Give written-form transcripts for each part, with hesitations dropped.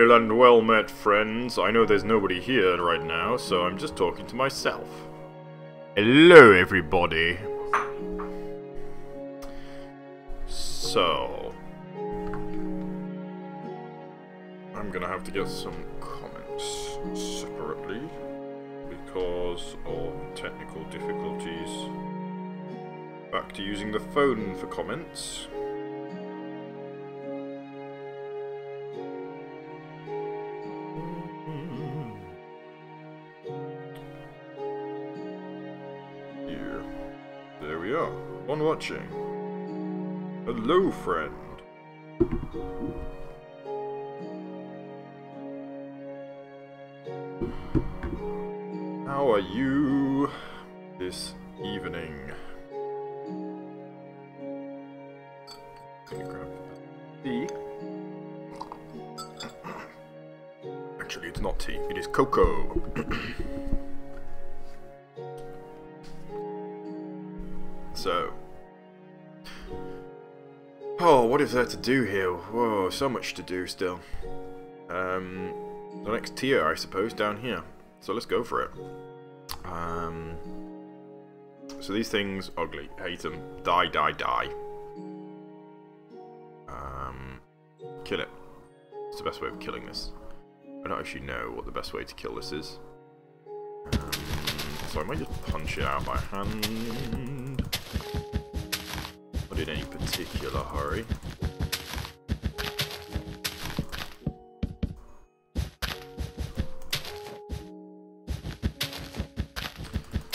Hail and well met, friends. I know there's nobody here right now, so I'm just talking to myself. Hello, everybody. So, I'm gonna have to get some comments separately because of technical difficulties. Back to using the phone for comments. Here. There we are. One watching. Hello, friend. How are you this evening? Gonna grab tea. Actually, it's not tea. It is cocoa. So. Oh, what is there to do here? Whoa, so much to do still. The next tier, I suppose, down here. So let's go for it. So these things, ugly. Hate them. Die, die, die. Kill it. It's the best way of killing this. I don't actually know what the best way to kill this is. So I might just punch it out by hand. Not in any particular hurry.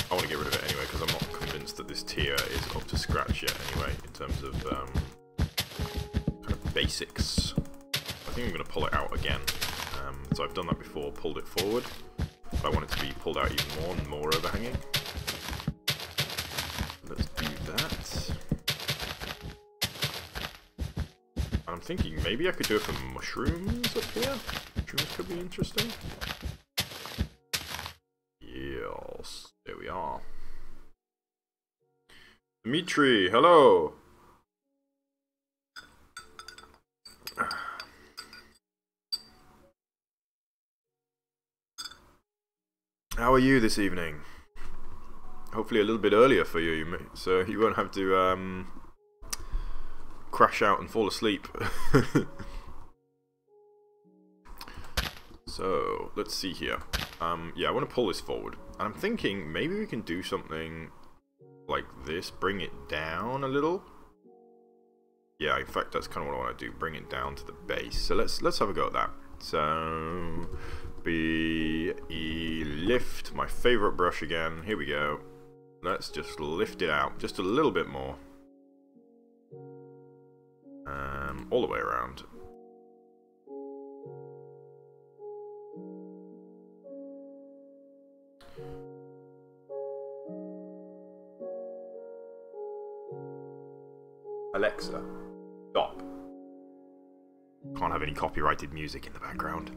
I want to get rid of it anyway because I'm not convinced that this tier is up to scratch yet anyway in terms of kind of basics. I think I'm going to pull it out again. So I've done that before, pulled it forward. But I want it to be pulled out even more and more overhanging. Let's do that. I'm thinking maybe I could do it for mushrooms up here. Mushrooms could be interesting. Yes, there we are. Dimitri, hello. How are you this evening? Hopefully a little bit earlier for you, so you won't have to crash out and fall asleep. So, let's see here. Yeah, I want to pull this forward. And I'm thinking maybe we can do something like this. Bring it down a little. Yeah, in fact, that's kind of what I want to do. Bring it down to the base. So let's have a go at that. So, lift, my favorite brush again. Here we go. Let's just lift it out just a little bit more. All the way around. Alexa, stop. Can't have any copyrighted music in the background.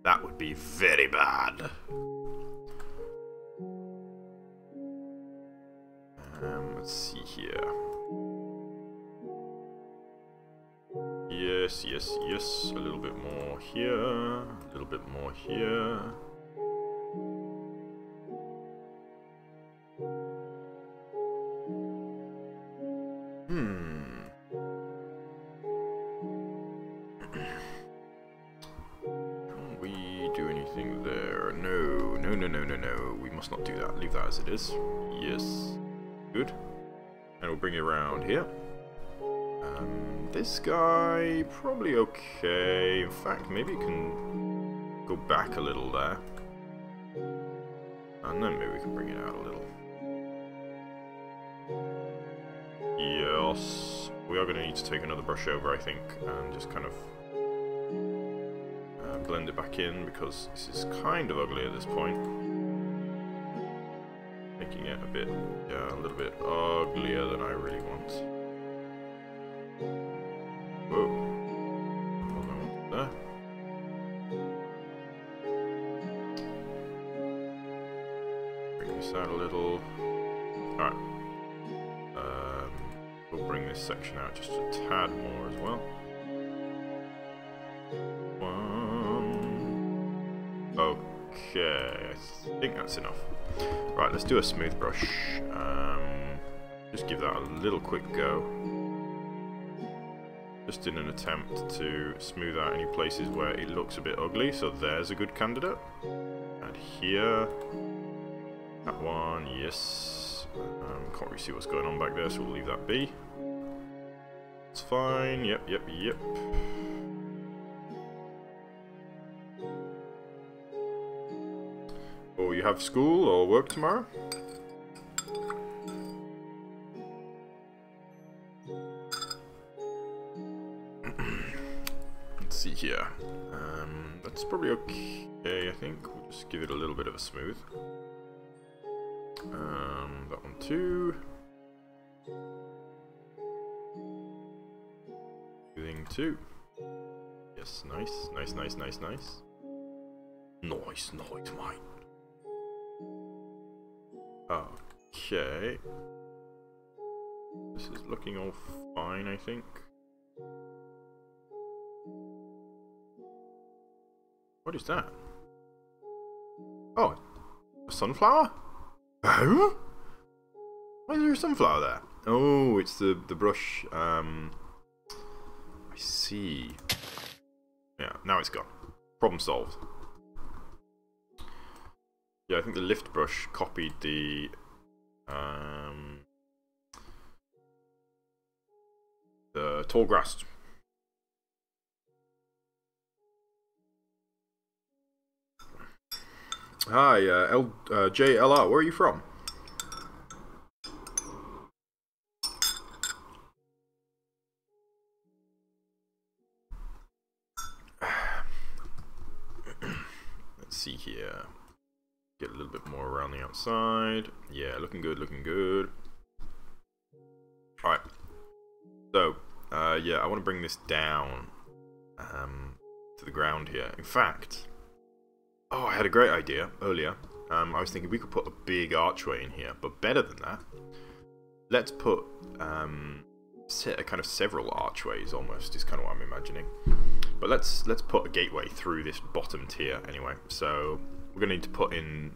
That would be very bad. Let's see here. Yes, yes, yes. A little bit more here. A little bit more here. Can we do anything there? No, no, no, no, no, no. We must not do that. Leave that as it is. Yes. Good. And we'll bring it around here. This guy, probably okay. In fact, maybe it can go back a little there. And then maybe we can bring it out a little. Yes. We are going to need to take another brush over, I think, and just kind of blend it back in, because this is kind of ugly at this point. Making it a bit, yeah, a little bit uglier than I really want. Whoa. Hold on there. Bring this out a little. Alright. We'll bring this section out just a tad more as well. 1, Okay, I think that's enough. Right, let's do a smooth brush. Just give that a little quick go. Just in an attempt to smooth out any places where it looks a bit ugly. So there's a good candidate. And here, that one, yes. Can't really see what's going on back there, so we'll leave that be. It's fine. Yep. Oh, you have school or work tomorrow? Let's see here. That's probably okay, I think. We'll just give it a little bit of a smooth. That one too. Smoothing too. Yes, nice. Nice, mate. Okay. This is looking all fine, I think. What is that? Oh, a sunflower? Huh? Why is there a sunflower there? Oh, it's the brush. I see. Yeah, now it's gone. Problem solved. Yeah, I think the lift brush copied the tall grass. Hi, JLR, where are you from? Let's see here. Get a little bit more around the outside. Yeah, looking good, Alright. So, yeah, I want to bring this down to the ground here. In fact, oh, I had a great idea earlier. I was thinking we could put a big archway in here, but better than that, let's put kind of several archways almost, is kind of what I'm imagining. But let's put a gateway through this bottom tier anyway. So we're going to need to put in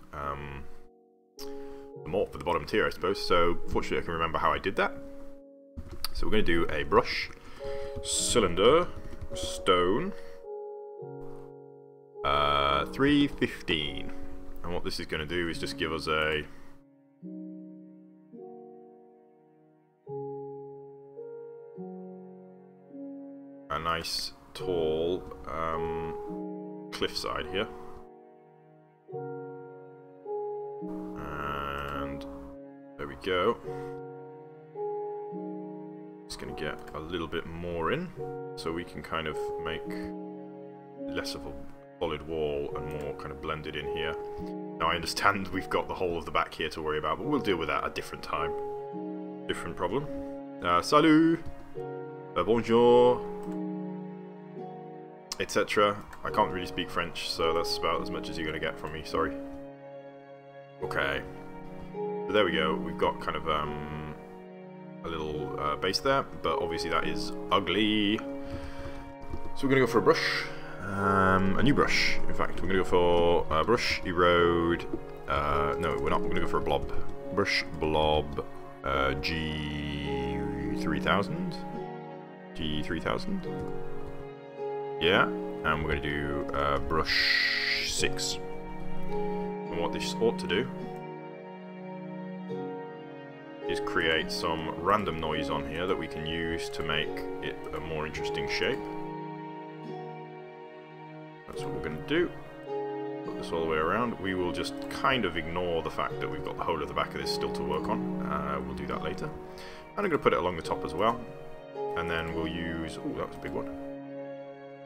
more for the bottom tier, I suppose. So fortunately I can remember how I did that. So we're going to do a brush, cylinder, stone, 315. And what this is going to do is just give us a nice tall cliffside here. And there we go. Just going to get a little bit more in so we can kind of make less of a solid wall and more kind of blended in here. Now I understand we've got the whole of the back here to worry about, but we'll deal with that at a different time. Different problem. Salut! Bonjour! Etc. I can't really speak French, so that's about as much as you're going to get from me, sorry. Okay. So there we go, we've got kind of a little base there, but obviously that is ugly. So we're going to go for a brush. A new brush, in fact. We're going to go for brush, erode, no, we're not, we're going to go for a blob. Brush, blob, G3000? G3000? Yeah, and we're going to do brush 6. And what this ought to do is create some random noise on here that we can use to make it a more interesting shape. That's what we're going to do. Put this all the way around. We will just kind of ignore the fact that we've got the whole of the back of this still to work on. We'll do that later. And I'm going to put it along the top as well. And then we'll use... oh, that was a big one.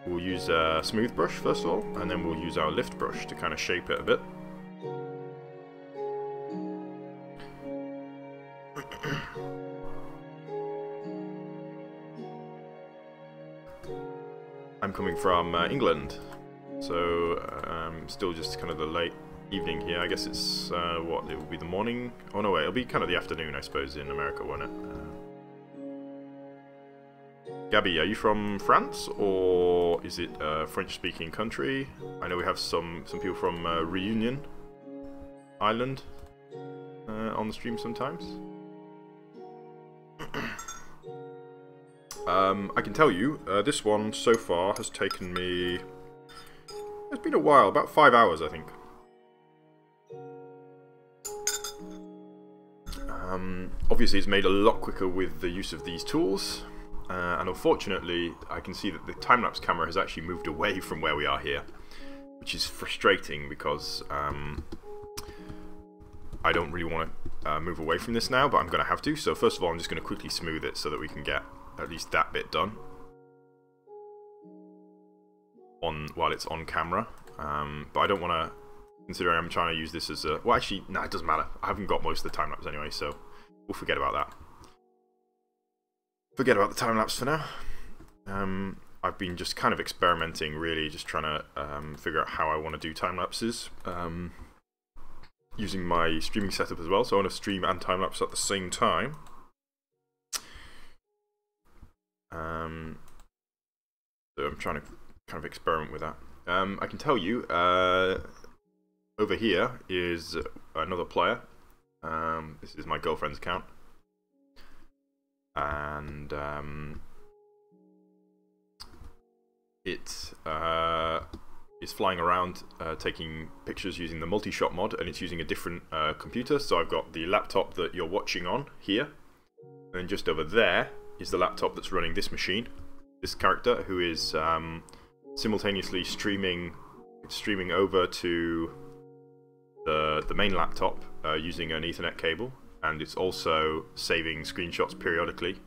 We'll use a smooth brush first of all, and then we'll use our lift brush to kind of shape it a bit. I'm coming from England, so still just kind of the late evening here. I guess it's what, it will be the morning. Oh no, wait, it'll be kind of the afternoon, I suppose, in America, won't it? Gabby, are you from France, or is it a French-speaking country? I know we have some people from Reunion Island on the stream sometimes. I can tell you, this one so far has taken me... It's been a while, about 5 hours, I think. Obviously, it's made a lot quicker with the use of these tools. And unfortunately, I can see that the time-lapse camera has actually moved away from where we are here, which is frustrating because I don't really want to move away from this now, but I'm going to have to. So first of all, I'm just going to quickly smooth it so that we can get at least that bit done while it's on camera. But I don't want to, considering I'm trying to use this as a... Well, actually, no, it doesn't matter. I haven't got most of the time-lapse anyway, so we'll forget about that. Forget about the time-lapse for now. I've been just kind of experimenting, really, just trying to figure out how I want to do time-lapses. Using my streaming setup as well, so I want to stream and time-lapse at the same time. So I'm trying to kind of experiment with that. I can tell you, over here is another player. This is my girlfriend's account. And it is flying around taking pictures using the multi-shot mod, and it's using a different computer. So I've got the laptop that you're watching on here, and then just over there is the laptop that's running this machine, this character, who is simultaneously streaming over to the main laptop using an Ethernet cable. And it's also saving screenshots periodically.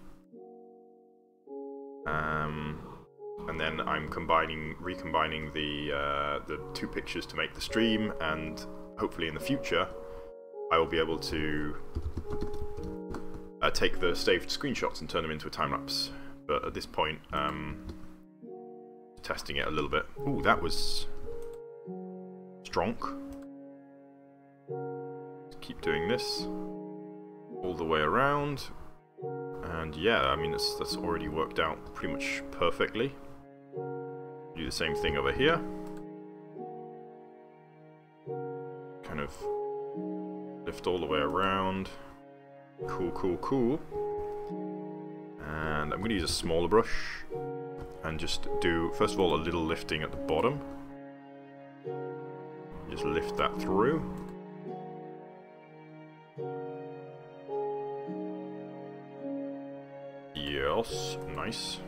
And then I'm recombining the two pictures to make the stream, and hopefully in the future I will be able to take the saved screenshots and turn them into a time-lapse. But at this point, testing it a little bit. Ooh, that was strong. Keep doing this all the way around, and yeah, I mean that's already worked out pretty much perfectly. Do the same thing over here, kind of lift all the way around. Cool. And I'm going to use a smaller brush and just do, first of all, a little lifting at the bottom. Just lift that through. Yes, nice.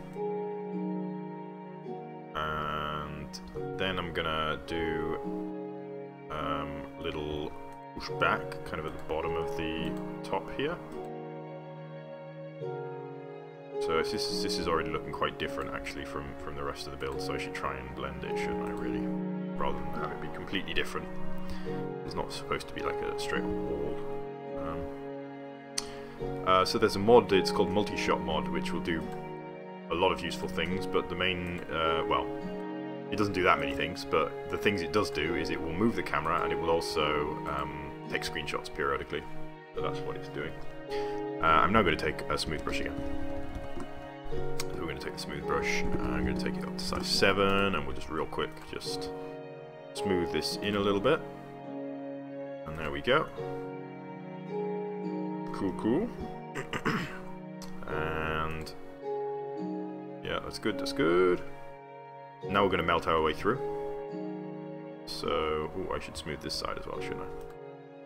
And then I'm gonna do little push back, kind of at the bottom of the top here. So this is already looking quite different actually from the rest of the build. So I should try and blend it, shouldn't I? Really, rather than have it be completely different. It's not supposed to be like a straight wall. So there's a mod, it's called multi-shot mod, which will do a lot of useful things, but the main, well, it doesn't do that many things, but the things it does do is it will move the camera, and it will also take screenshots periodically. So that's what it's doing. I'm now going to take a smooth brush again. So we're going to take the smooth brush, I'm going to take it up to size 7, and we'll just real quick just smooth this in a little bit. And there we go. Cool. And yeah, that's good. Now we're going to melt our way through. So, I should smooth this side as well, shouldn't I?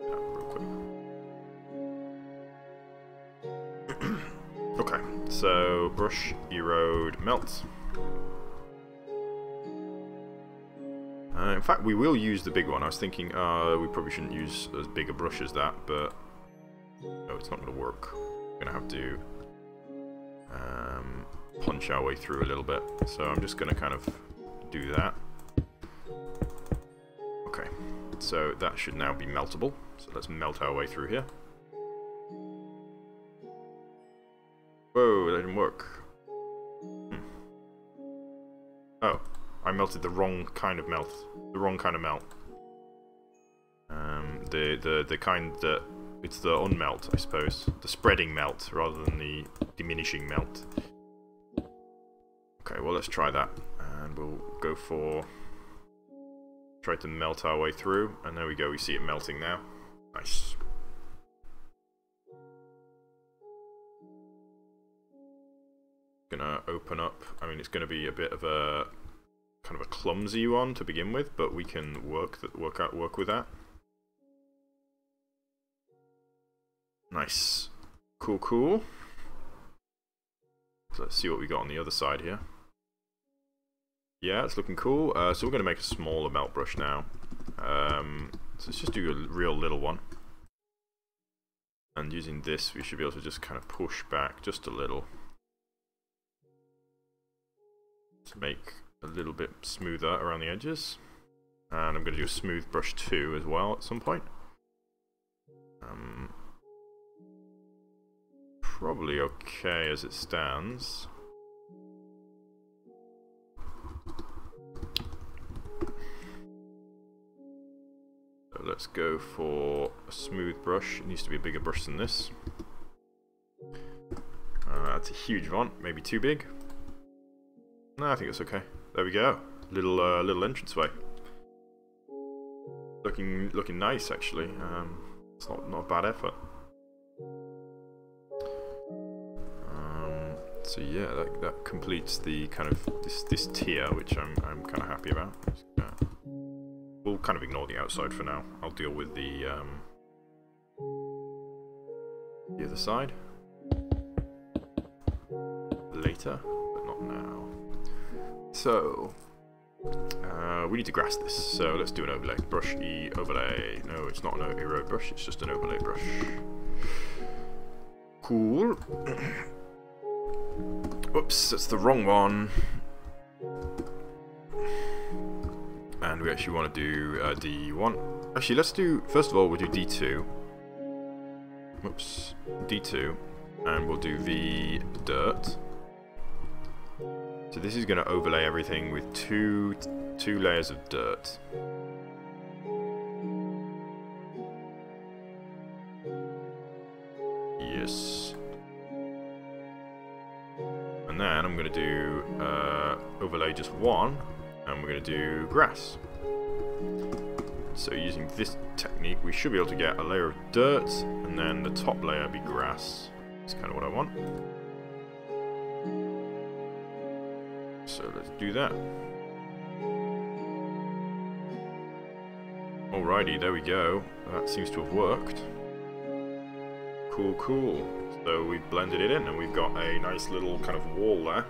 Yeah, real quick. Okay, so brush, erode, melt. In fact, we will use the big one. I was thinking we probably shouldn't use as big a brush as that, but no, it's not going to work. We're going to have to punch our way through a little bit. So I'm just going to kind of do that. Okay, so that should now be meltable. So let's melt our way through here. Whoa, that didn't work. Oh, I melted the wrong kind of melt. The wrong kind of melt. The kind that... It's the unmelt, I suppose. The spreading melt rather than the diminishing melt. Okay, well let's try that, and we'll go for try to melt our way through, and there we go. We see it melting now. Nice. Gonna open up. I mean, it's gonna be a bit of a kind of a clumsy one to begin with, but we can work with that. Nice. Cool, cool. So let's see what we got on the other side here. Yeah, it's looking cool. So we're going to make a smaller melt brush now. So let's just do a real little one. And using this, we should be able to just kind of push back just a little. To make a little bit smoother around the edges. And I'm going to do a smooth brush too as well at some point. Probably okay as it stands. So let's go for a smooth brush. It needs to be a bigger brush than this. That's a huge one, maybe too big. No, I think it's okay. There we go. Little entranceway. Looking nice actually. It's not a bad effort. So yeah, that completes the kind of this tier, which I'm kind of happy about. We'll kind of ignore the outside for now. I'll deal with the other side later, but not now. So we need to grass this. So let's do an overlay. Brush E overlay. No, it's not an erode brush. It's just an overlay brush. Cool. Oops, that's the wrong one. And we actually want to do D1. Actually, let's do, first of all, we'll do D2. Whoops, D2. And we'll do V dirt. So this is going to overlay everything with two layers of dirt. Yes. And then I'm going to do overlay just one, and we're going to do grass. So using this technique, we should be able to get a layer of dirt, and then the top layer be grass. That's kind of what I want. So let's do that. Alrighty, there we go. That seems to have worked. Cool, cool. So we've blended it in and we've got a nice little kind of wall there.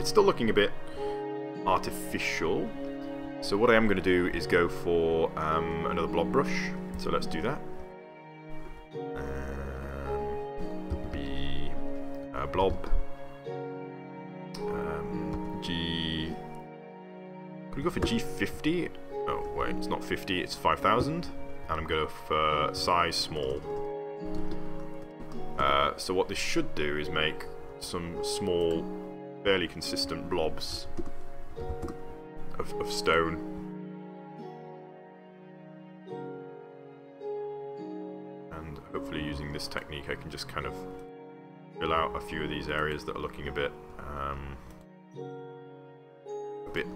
It's still looking a bit artificial. So what I am going to do is go for another blob brush. So let's do that. Blob. G. Could we go for G50? Oh wait, it's not 50, it's 5000. And I'm going for size small. So what this should do is make some small, fairly consistent blobs of stone. And hopefully using this technique I can just kind of fill out a few of these areas that are looking a bit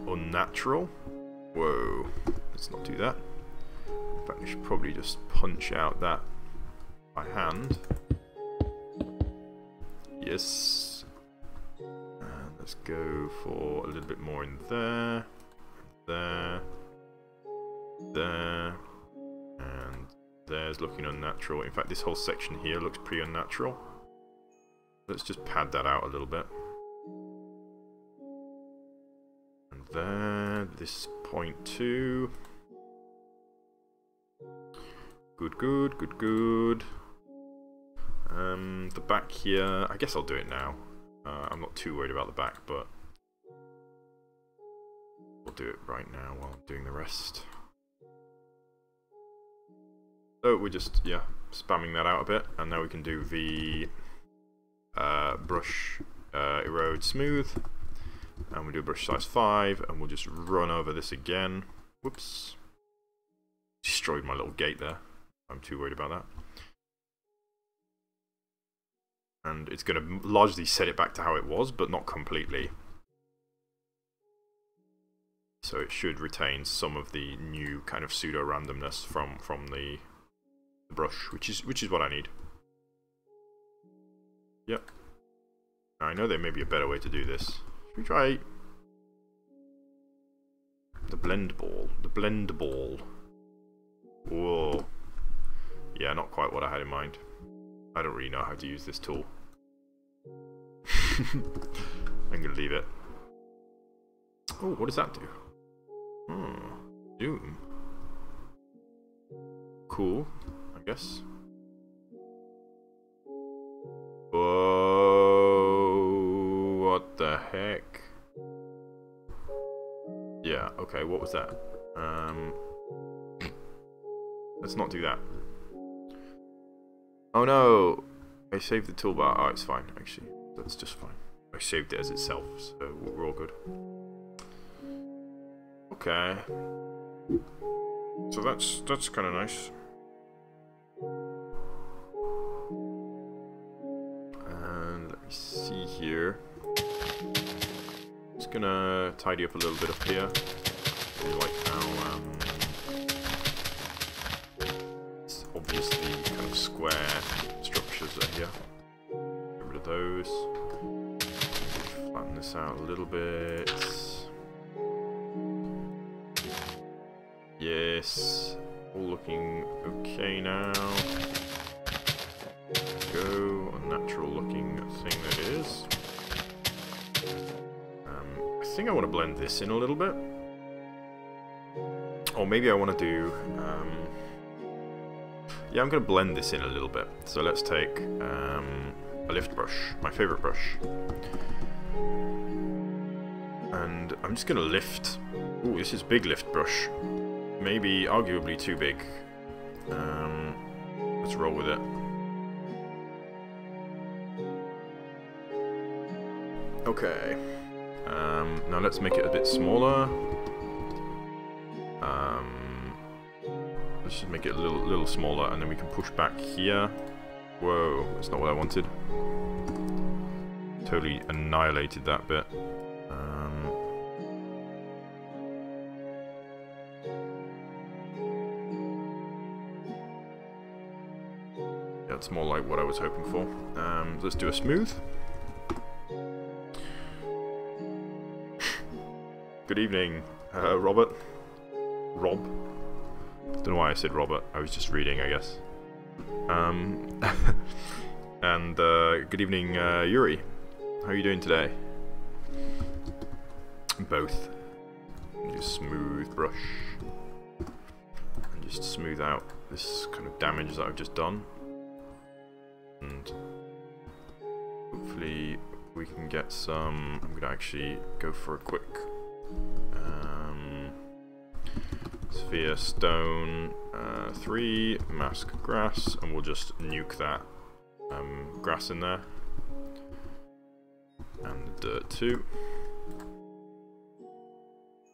unnatural. Whoa, let's not do that. In fact, I should probably just punch out that by hand. Yes. And let's go for a little bit more in there, there, there, and there's looking unnatural. In fact, this whole section here looks pretty unnatural. Let's just pad that out a little bit. And there, this point too. Good, good, good, good. The back here, I guess I'll do it now. I'm not too worried about the back, but we'll do it right now while I'm doing the rest. So we're just, yeah, spamming that out a bit, and now we can do the brush erode smooth, and we do brush size 5, and we'll just run over this again. Whoops. Destroyed my little gate there. I'm too worried about that. And it's going to largely set it back to how it was, but not completely. So it should retain some of the new kind of pseudo randomness from the brush, which is what I need. Yep. Now, I know there may be a better way to do this. Should we try the blend ball? The blend ball. Whoa. Yeah, not quite what I had in mind. I don't really know how to use this tool. I'm gonna leave it. Oh, what does that do? Zoom. Cool, I guess. Whoa, what the heck? Yeah, okay, what was that? Let's not do that. Oh no! I saved the toolbar. Oh, it's fine, actually. That's just fine. I saved it as itself, so we're all good. Okay. So that's kind of nice. And let me see here. Just gonna tidy up a little bit up here. I like how it's obviously kind of square structures are here. Get rid of those. Flatten this out a little bit. Yes, all looking okay now. Go, a natural looking thing that is. I think I want to blend this in a little bit. Or maybe I want to do... yeah, I'm going to blend this in a little bit. So let's take a lift brush, my favorite brush. And I'm just going to lift... Ooh, this is big lift brush. Maybe, arguably too big. Let's roll with it. Okay. Now let's make it a bit smaller. Let's just make it a little smaller, and then we can push back here. Whoa, that's not what I wanted. Totally annihilated that bit. That's more like what I was hoping for. Let's do a smooth. Good evening, Robert. Rob. Don't know why I said Robert. I was just reading, I guess. And good evening, Yuri. How are you doing today? Both. Just smooth brush. And just smooth out this kind of damage that I've just done. And hopefully we can get some... I'm going to actually go for a quick sphere, stone, 3, mask, grass, and we'll just nuke that grass in there. And dirt too.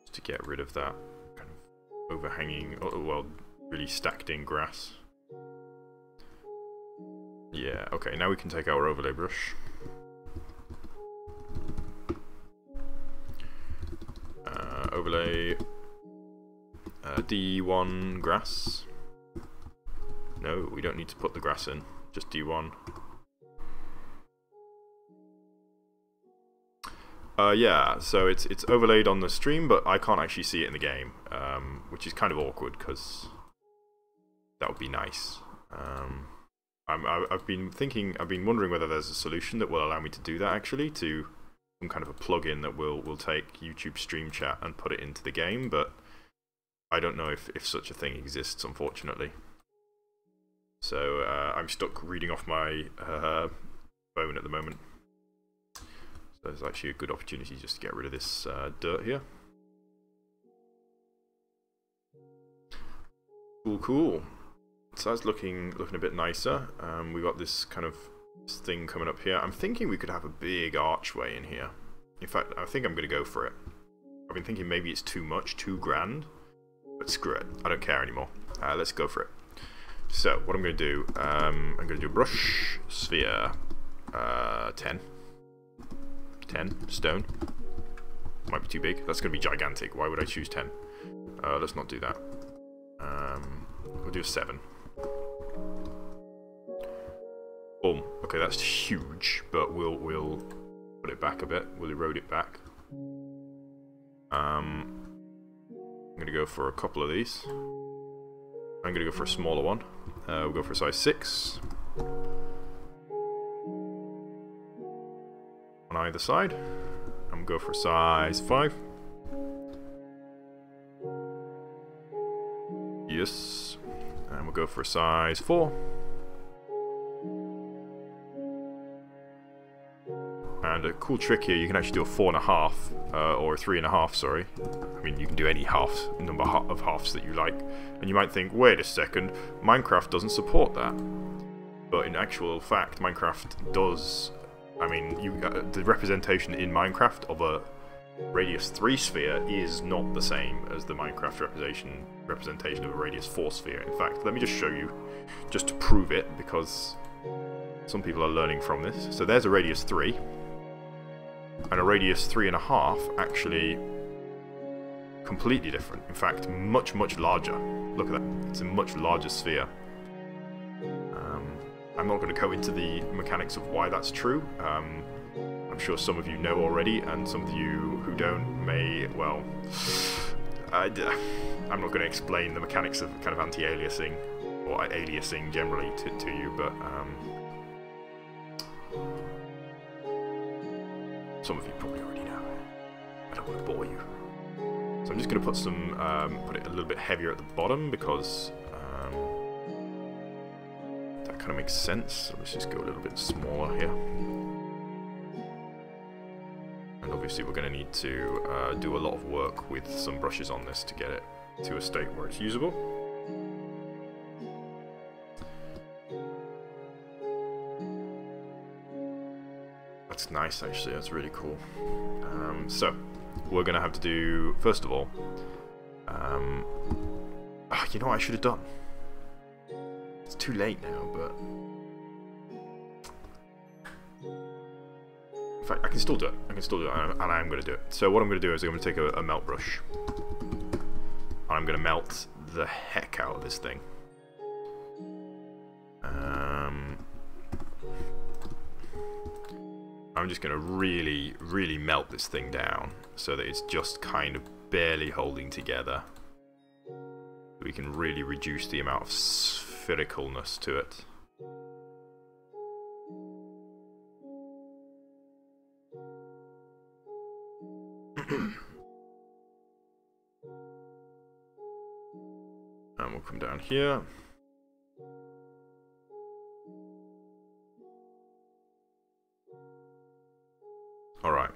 Just to get rid of that kind of overhanging, well, really stacked in grass. Yeah, okay, now we can take our overlay brush. Overlay D1 grass. No, we don't need to put the grass in, just D1. Yeah, so it's overlaid on the stream, but I can't actually see it in the game, which is kind of awkward because that would be nice. I've been wondering whether there's a solution that will allow me to do that actually, to some kind of a plugin that will take YouTube stream chat and put it into the game, but I don't know if such a thing exists, unfortunately. So I'm stuck reading off my phone at the moment. So there's actually a good opportunity just to get rid of this dirt here. Cool. So that's looking a bit nicer. We got this kind of thing coming up here. I'm thinking we could have a big archway in here. In fact, I think I'm going to go for it. I've been thinking maybe it's too much, too grand, but screw it. I don't care anymore. Let's go for it. So what I'm going to do, I'm going to do brush, sphere, 10 stone. Might be too big. That's going to be gigantic. Why would I choose 10? Let's not do that. We'll do a 7. Boom. Okay, that's huge, but we'll put it back a bit. We'll erode it back. I'm going to go for a couple of these. I'm going to go for a smaller one. We'll go for a size 6. On either side. I'm going to go for a size 5. Yes. And we'll go for a size 4. And a cool trick here, you can actually do a 4.5, or a 3.5, sorry. I mean, you can do any number of halves that you like. And you might think, wait a second, Minecraft doesn't support that. But in actual fact, Minecraft does. I mean, the representation in Minecraft of a radius 3 sphere is not the same as the Minecraft representation of a radius 4 sphere. In fact, let me just show you, just to prove it, because some people are learning from this. So there's a radius 3. And a radius 3.5 actually completely different. In fact, much, much larger. Look at that. It's a much larger sphere. I'm not going to go into the mechanics of why that's true. I'm sure some of you know already, and some of you who don't may, well... I'm not going to explain the mechanics of kind of anti-aliasing, or aliasing generally to you, but... some of you probably already know. I don't want to bore you. So I'm just going to put some, put it a little bit heavier at the bottom because that kind of makes sense. So let's just go a little bit smaller here. And obviously we're going to need to do a lot of work with some brushes on this to get it to a state where it's usable. That's nice, actually. That's really cool. So, we're going to have to do, first of all, you know what I should have done? It's too late now, but... in fact, I can still do it. I can still do it, and I am going to do it. So what I'm going to do is I'm going to take a melt brush. And I'm going to melt the heck out of this thing. I'm just going to really, really melt this thing down so that it's just kind of barely holding together. We can really reduce the amount of sphericalness to it. And we'll come down here. Alright,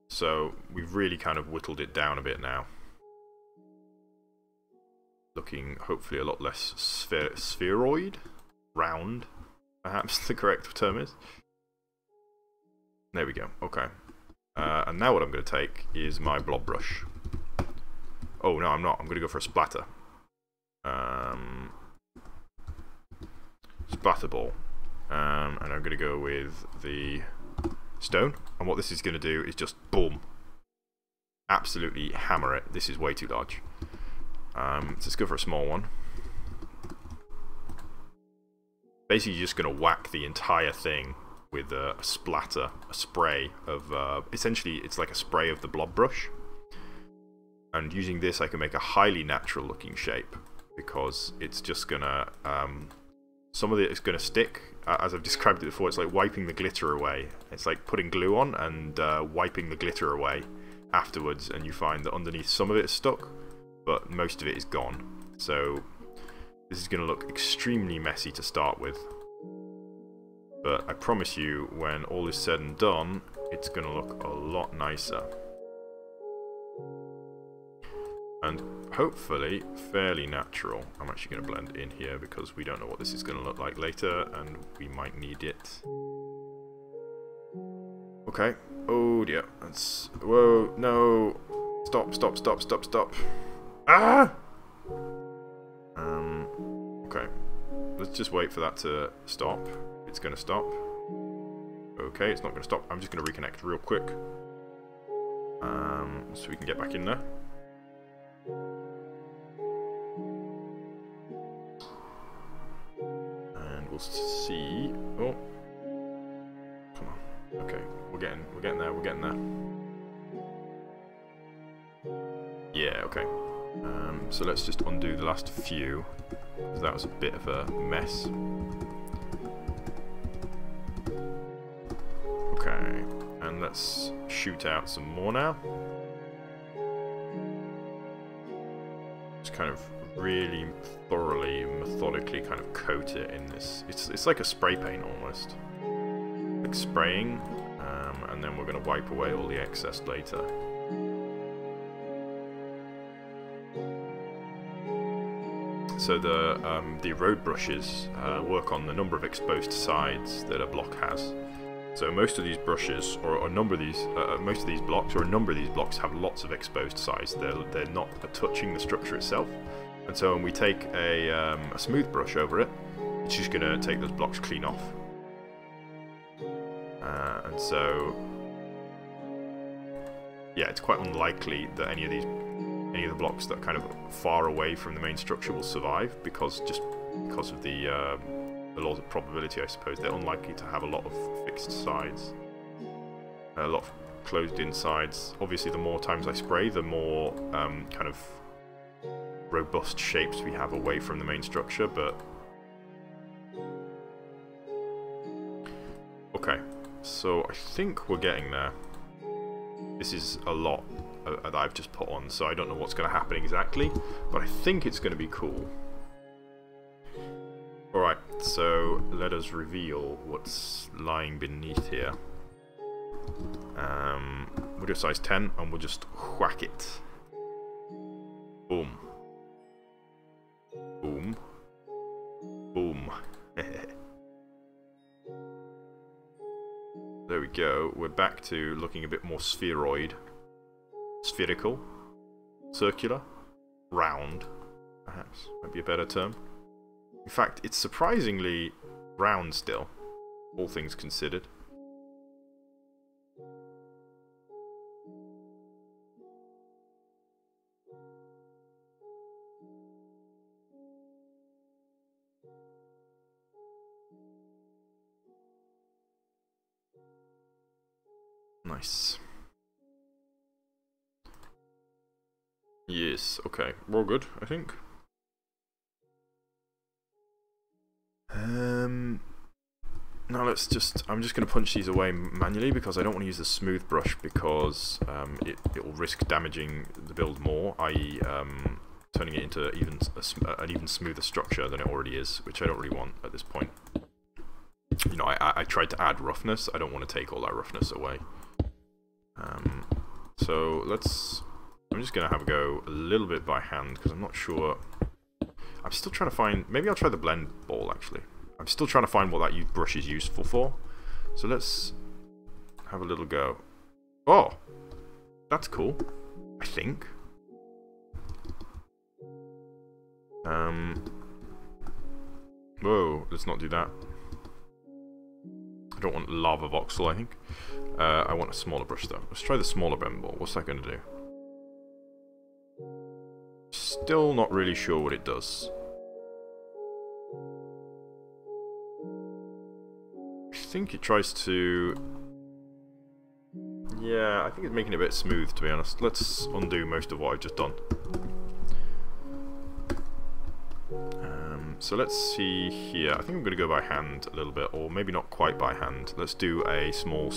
so we've really kind of whittled it down a bit now. Looking hopefully a lot less spheroid? Round, perhaps the correct term is. There we go, okay. And now what I'm going to take is my blob brush. Oh no, I'm not, I'm going to go for a splatter. Splatter ball. And I'm going to go with the stone, and what this is going to do is just boom, absolutely hammer it. This is way too large. So let's go for a small one. Basically, you're just going to whack the entire thing with a splatter, a spray of. Essentially, it's like a spray of the blob brush. And using this, I can make a highly natural-looking shape because it's just gonna. Some of it is going to stick. As I've described it before, it's like wiping the glitter away. It's like putting glue on and wiping the glitter away afterwards, and you find that underneath some of it is stuck, but most of it is gone. So this is going to look extremely messy to start with. But I promise you, when all is said and done, it's going to look a lot nicer. And hopefully fairly natural. I'm actually going to blend in here because we don't know what this is going to look like later and we might need it. Okay. Oh dear. That's... whoa, no. Stop, stop, stop, stop, stop. Ah! Okay. Let's just wait for that to stop. It's going to stop. Okay, it's not going to stop. I'm just going to reconnect real quick. so we can get back in there. And we'll see. Oh, come on. Okay, we're getting there. We're getting there. Yeah. Okay. So let's just undo the last few, because that was a bit of a mess. Okay, and let's shoot out some more now. Just kind of really thoroughly, methodically kind of coat it in this. It's like a spray paint almost, like spraying, and then we're going to wipe away all the excess later. So the road brushes work on the number of exposed sides that a block has. So most of these brushes, or a number of these, most of these blocks, or a number of these blocks have lots of exposed sides. They're not touching the structure itself. And so when we take a smooth brush over it, it's just going to take those blocks clean off. And so, yeah, it's quite unlikely that any of the blocks that are kind of far away from the main structure will survive, because of the laws of probability, I suppose. They're unlikely to have a lot of fixed sides, a lot of closed-in sides. Obviously, the more times I spray, the more kind of robust shapes we have away from the main structure. But okay, so I think we're getting there. This is a lot that I've just put on, so I don't know what's going to happen exactly, but I think it's going to be cool. Alright, so let us reveal what's lying beneath here. We'll do size 10 and we'll just whack it. Boom. Boom. Boom. There we go. We're back to looking a bit more spheroid. Spherical. Circular. Round. Perhaps. Might be a better term. In fact, it's surprisingly round still, all things considered. Nice. Yes, okay. We're all good, I think. Now let's just, I'm just going to punch these away manually, because I don't want to use the smooth brush, because it will risk damaging the build more, i.e. Turning it into an even smoother structure than it already is, which I don't really want at this point. You know, I tried to add roughness, I don't want to take all that roughness away. So let's, I'm just going to have a go a little bit by hand, because I'm not sure. I'm still trying to find, maybe I'll try the blend ball actually. I'm still trying to find what that brush is useful for. So let's have a little go. Oh, that's cool, I think. Whoa, let's not do that. I don't want lava voxel, I think. I want a smaller brush though. Let's try the smaller blend ball. What's that going to do? Still not really sure what it does. I think it tries to... Yeah, I think it's making it a bit smooth, to be honest. Let's undo most of what I've just done. So let's see here. I think I'm going to go by hand a little bit, or maybe not quite by hand. Let's do a small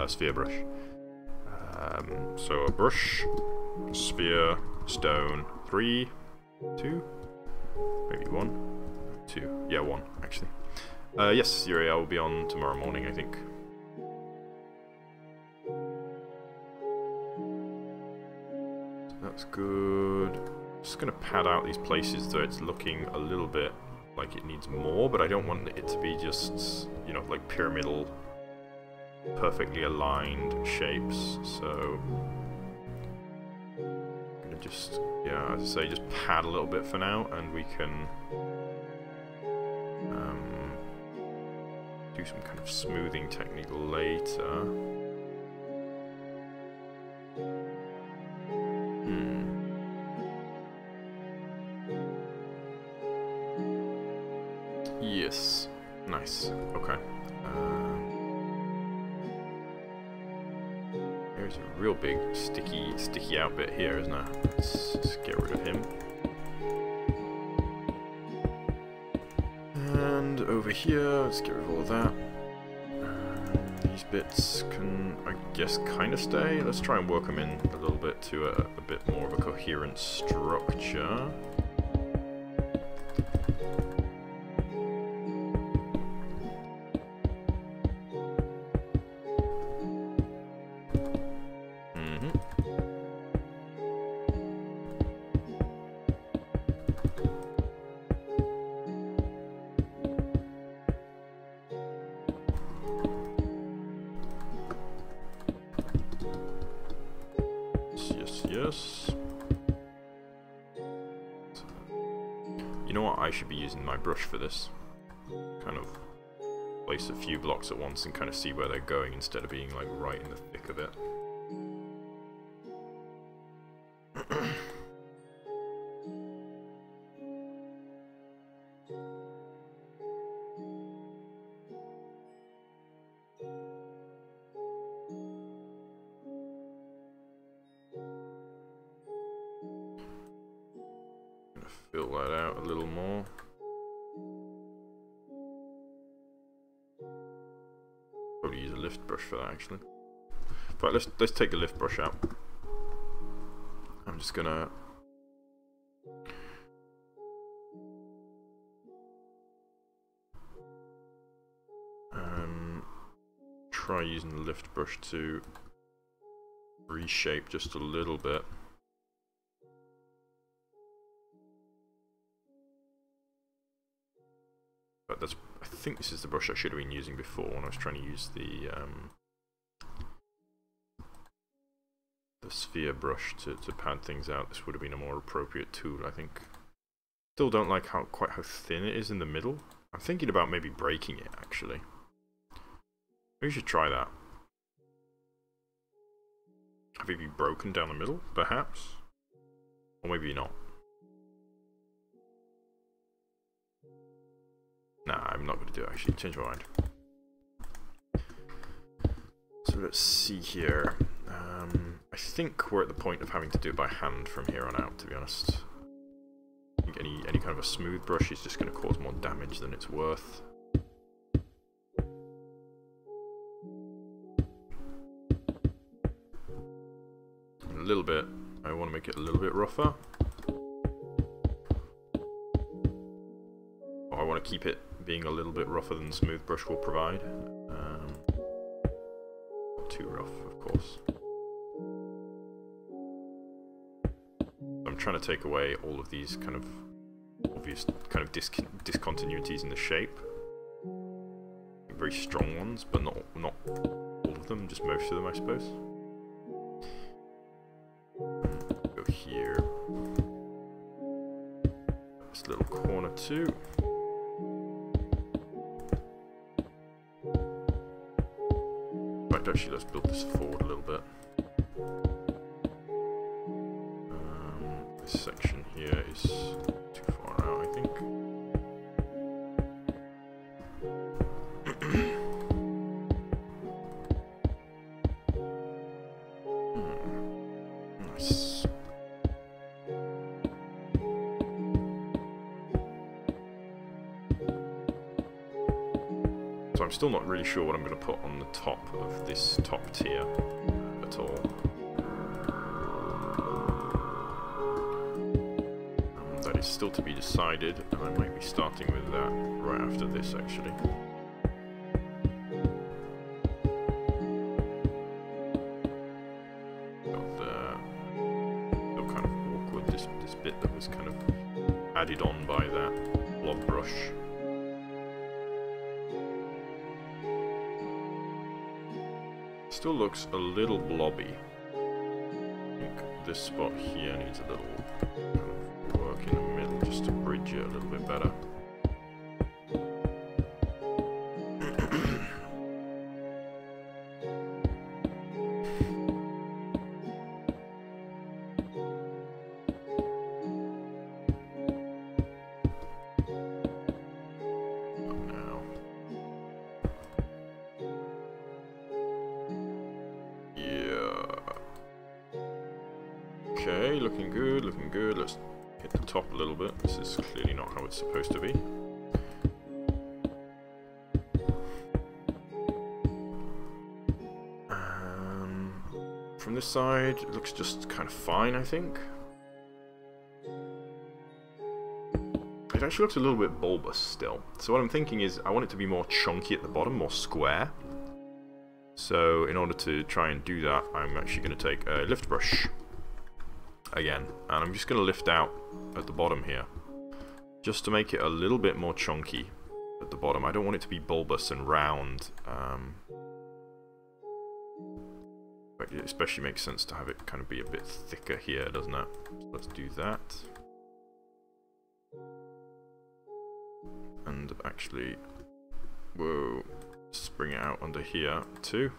sphere brush. So a brush, sphere, stone, 3, 2, maybe 1, 2. Yeah, 1 actually. Yes, Yuri, I will be on tomorrow morning, I think. That's good. Just going to pad out these places so it's looking a little bit like it needs more, but I don't want it to be just, you know, like pyramidal, perfectly aligned shapes. So I'm going to just, yeah, as I say, just pad a little bit for now, and we can do some kind of smoothing technique later. Yes. Nice. Okay. There's a real big sticky out bit here, isn't there? Let's get rid of him. And over here, let's get rid of all of that. These bits can, I guess, kind of stay. Let's try and work them in a little bit to a bit more of a coherent structure. Yes. You know what? I should be using my brush for this. Kind of place a few blocks at once and kind of see where they're going instead of being like right in the thick of it. Fill that out a little more. Probably use a lift brush for that actually. But let's take the lift brush out. I'm just gonna try using the lift brush to reshape just a little bit. But that's, I think this is the brush I should have been using before when I was trying to use the sphere brush to pad things out. This would have been a more appropriate tool, I think. Still don't like quite how thin it is in the middle. I'm thinking about maybe breaking it actually. Maybe we should try that. Have it be broken down the middle, perhaps? Or maybe not. Nah, I'm not going to do it actually. Change my mind. So let's see here. I think we're at the point of having to do it by hand from here on out, to be honest. I think any kind of a smooth brush is just going to cause more damage than it's worth. A little bit. I want to make it a little bit rougher. I want to keep it being a little bit rougher than the smooth brush will provide. Not too rough, of course. I'm trying to take away all of these kind of obvious kind of discontinuities in the shape. Very strong ones, but not all of them, just most of them, I suppose. Go here. This little corner too. Actually, let's build this forward a little bit. This section here is too far out, I think. Nice. So I'm still not really sure what I'm going to put on the top of this top tier at all. That is still to be decided, and I might be starting with that right after this actually. Got still kind of awkward, this bit that was kind of added on by that blob brush. Still looks a little blobby. I think this spot here needs a little kind of work in the middle just to bridge it a little bit better. Okay, looking good, looking good. Let's hit the top a little bit. This is clearly not how it's supposed to be. From this side, it looks just kind of fine, I think. It actually looks a little bit bulbous still. So what I'm thinking is I want it to be more chunky at the bottom, more square. So in order to try and do that, I'm actually going to take a lift brush again, and I'm just going to lift out at the bottom here, just to make it a little bit more chunky at the bottom. I don't want it to be bulbous and round. But it especially makes sense to have it kind of be a bit thicker here, doesn't it? So let's do that. And actually, whoa, just bring it out under here too.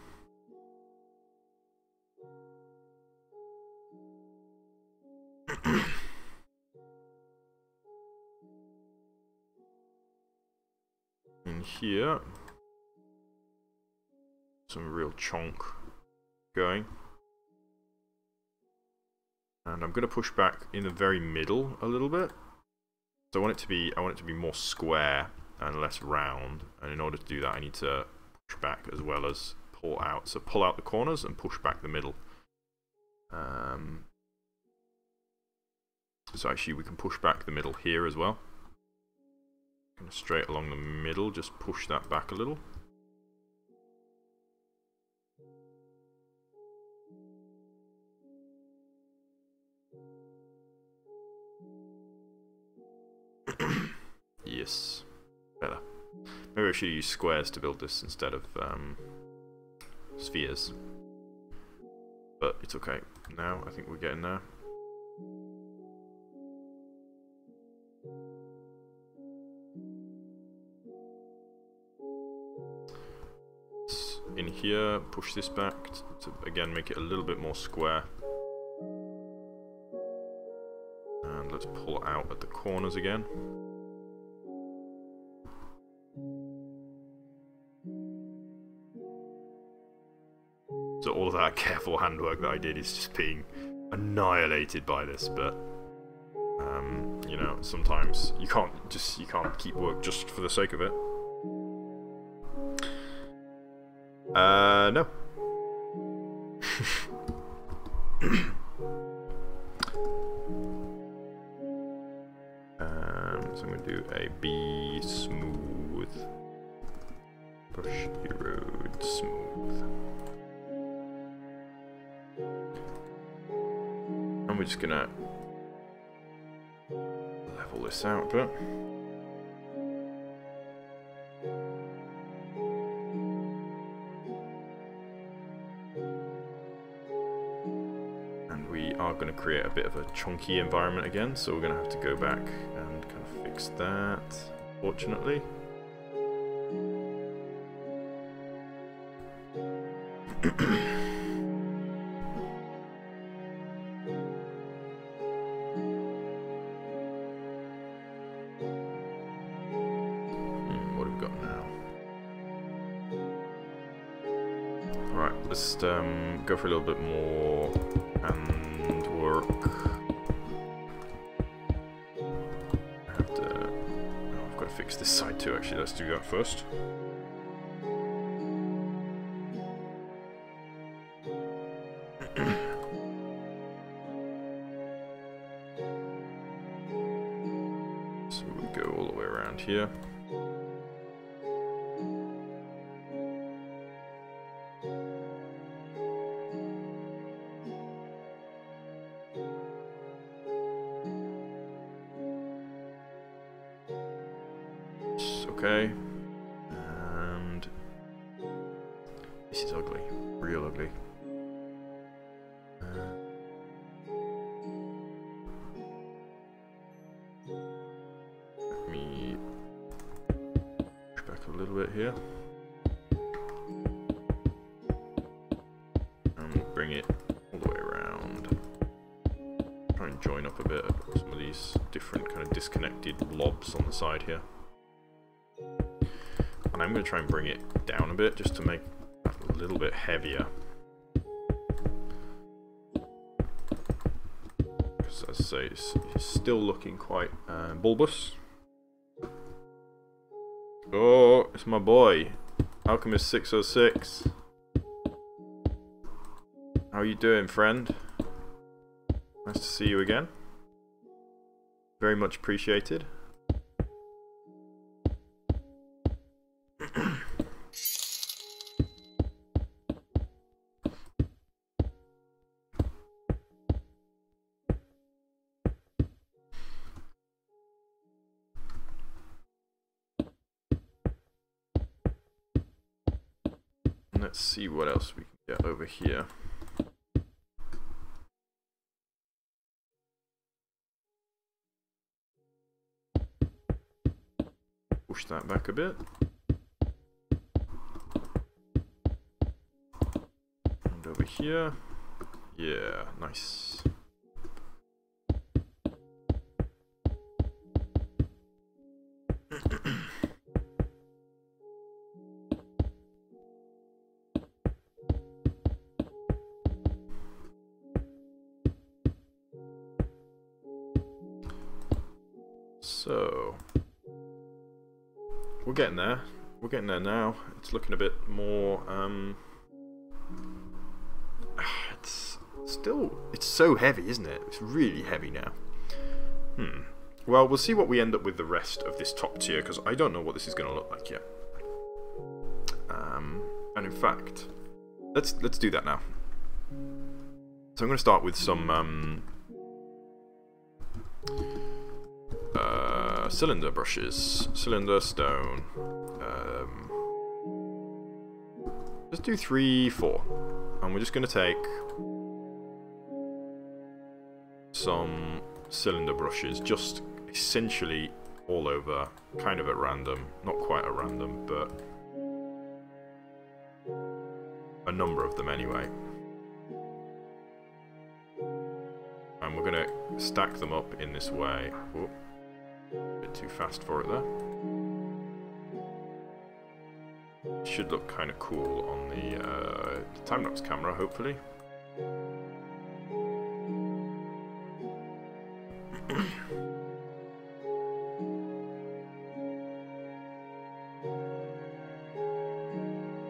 In here, some real chunk going, and I'm going to push back in the very middle a little bit. So I want it to be more square and less round, and in order to do that I need to push back as well as pull out. So pull out the corners and push back the middle. So actually we can push back the middle here as well. Kind of straight along the middle, just push that back a little. Yes, better. Maybe I should use squares to build this instead of spheres. But it's okay. Now I think we're getting there. In here, push this back to again make it a little bit more square. And let's pull out at the corners again. So all of that careful handwork that I did is just being annihilated by this, but you know, sometimes you can't keep work just for the sake of it. No. So I'm going to do a B smooth, brush erode smooth, and we're just going to level this out a bit. Going to create a bit of a chunky environment again, so we're going to have to go back and kind of fix that, fortunately. What have we got now? Alright, let's go for a little bit more and work. I've got to fix this side too, actually. Let's do that first. So we go all the way around here. Okay, and this is ugly, real ugly. Let me push back a little bit here, and we'll bring it all the way around. Try and join up a bit of some of these different kind of disconnected blobs on the side here. And I'm going to try and bring it down a bit just to make that a little bit heavier. as I say, it's still looking quite bulbous. Oh, it's my boy, Alchemist 606. How you doing, friend? Nice to see you again. Very much appreciated. Let's see what else we can get over here. Push that back a bit. And over here. Yeah, nice. So, we're getting there. We're getting there now. It's looking a bit more, it's so heavy, isn't it? It's really heavy now. Well, we'll see what we end up with the rest of this top tier, because I don't know what this is going to look like yet. And in fact, let's do that now. So I'm going to start with some cylinder brushes, cylinder stone. Let's do 3, 4, and we're just going to take some cylinder brushes, just essentially all over, kind of at random, not quite at random, but a number of them anyway. And we're going to stack them up in this way. Whoop. A bit too fast for it there. Should look kind of cool on the time-lapse camera, hopefully.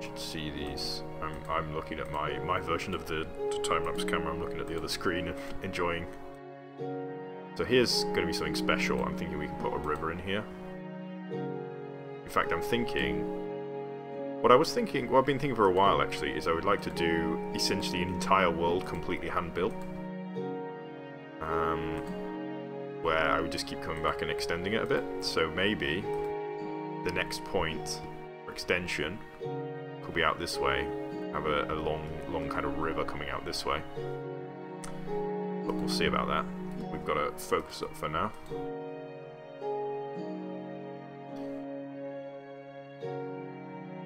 Should see these. I'm looking at my version of the time-lapse camera. I'm looking at the other screen and enjoying. So here's going to be something special. I'm thinking we can put a river in here. In fact, I'm thinking... what I've been thinking for a while actually, is I would like to do essentially an entire world completely hand-built. Where I would just keep coming back and extending it a bit. So maybe the next point for extension could be out this way. Have a long kind of river coming out this way. But we'll see about that. We've got to focus up for now.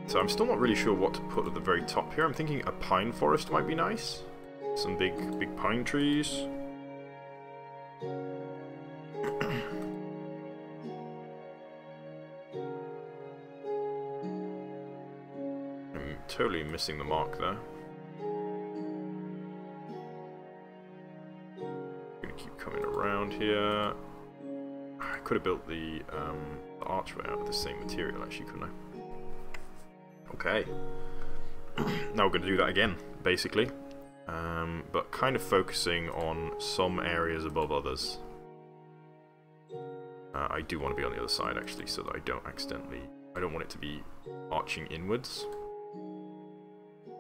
So I'm still not really sure what to put at the very top here. I'm thinking a pine forest might be nice. Some big pine trees. I'm totally missing the mark there. Keep coming around here. I could have built the archway out of the same material actually, couldn't I? Okay. Now we're going to do that again, basically. But kind of focusing on some areas above others. I do want to be on the other side actually, so that I don't want it to be arching inwards.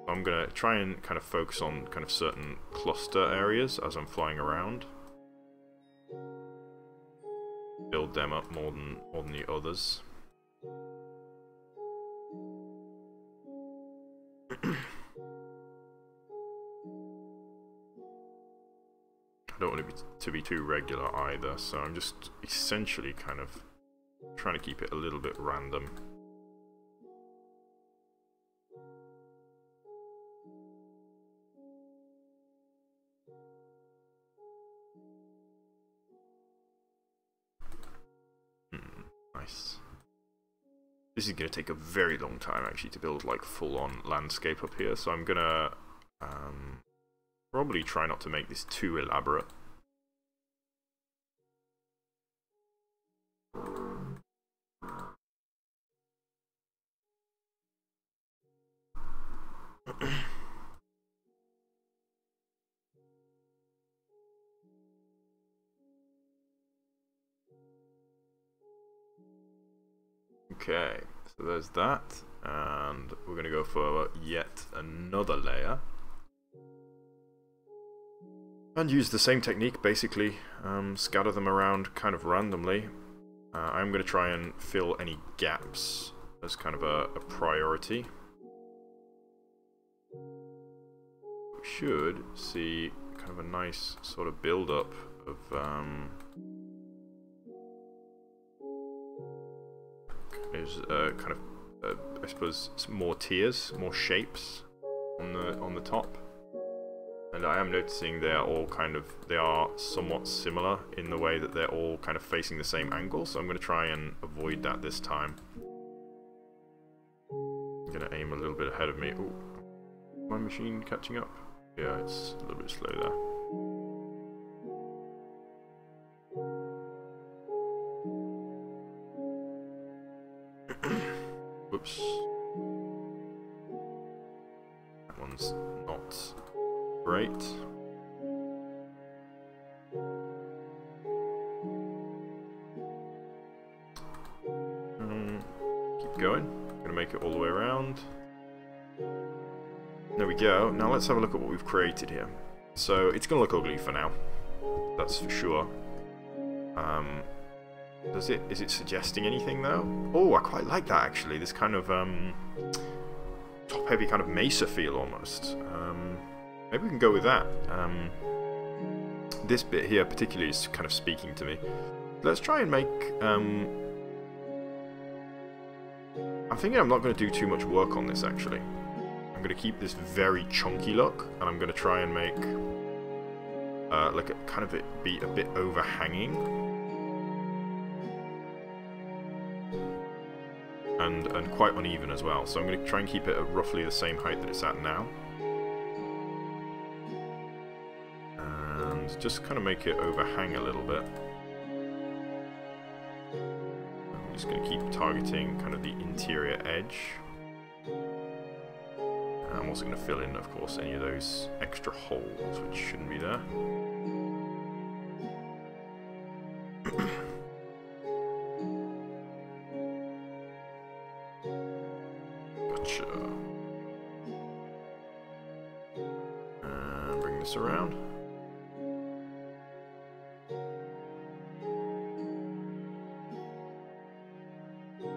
I'm going to try and kind of focus on kind of certain cluster areas as I'm flying around. Build them up more than the others. I don't want it to be too regular either, so I'm just essentially kind of trying to keep it a little bit random. Nice. This is going to take a very long time actually to build like full-on landscape up here, so I'm gonna probably try not to make this too elaborate. Okay, so there's that, and we're going to go for yet another layer. And use the same technique, basically, scatter them around kind of randomly. I'm going to try and fill any gaps as kind of a priority. We should see kind of a nice sort of build-up of kind of I suppose more tiers, more shapes on the top. And I am noticing they are somewhat similar in the way that they're all kind of facing the same angle, so I'm going to try and avoid that this time. I'm going to aim a little bit ahead of me. Ooh, my machine catching up? Yeah, it's a little bit slow there. Whoops. That one's not great. Keep going. I'm gonna make it all the way around. There we go. Now let's have a look at what we've created here. So it's gonna look ugly for now. That's for sure. Is it suggesting anything though? Oh, I quite like that actually. This kind of top-heavy kind of mesa feel almost. Maybe we can go with that. This bit here particularly is kind of speaking to me. Let's try and make... I'm thinking I'm not going to do too much work on this actually. I'm going to keep this very chunky look, and I'm going to try and make like it be a bit overhanging. And quite uneven as well. So I'm going to try and keep it at roughly the same height that it's at now. And just kind of make it overhang a little bit. I'm just going to keep targeting kind of the interior edge. And I'm also going to fill in, of course, any of those extra holes which shouldn't be there. Gotcha. And bring this around.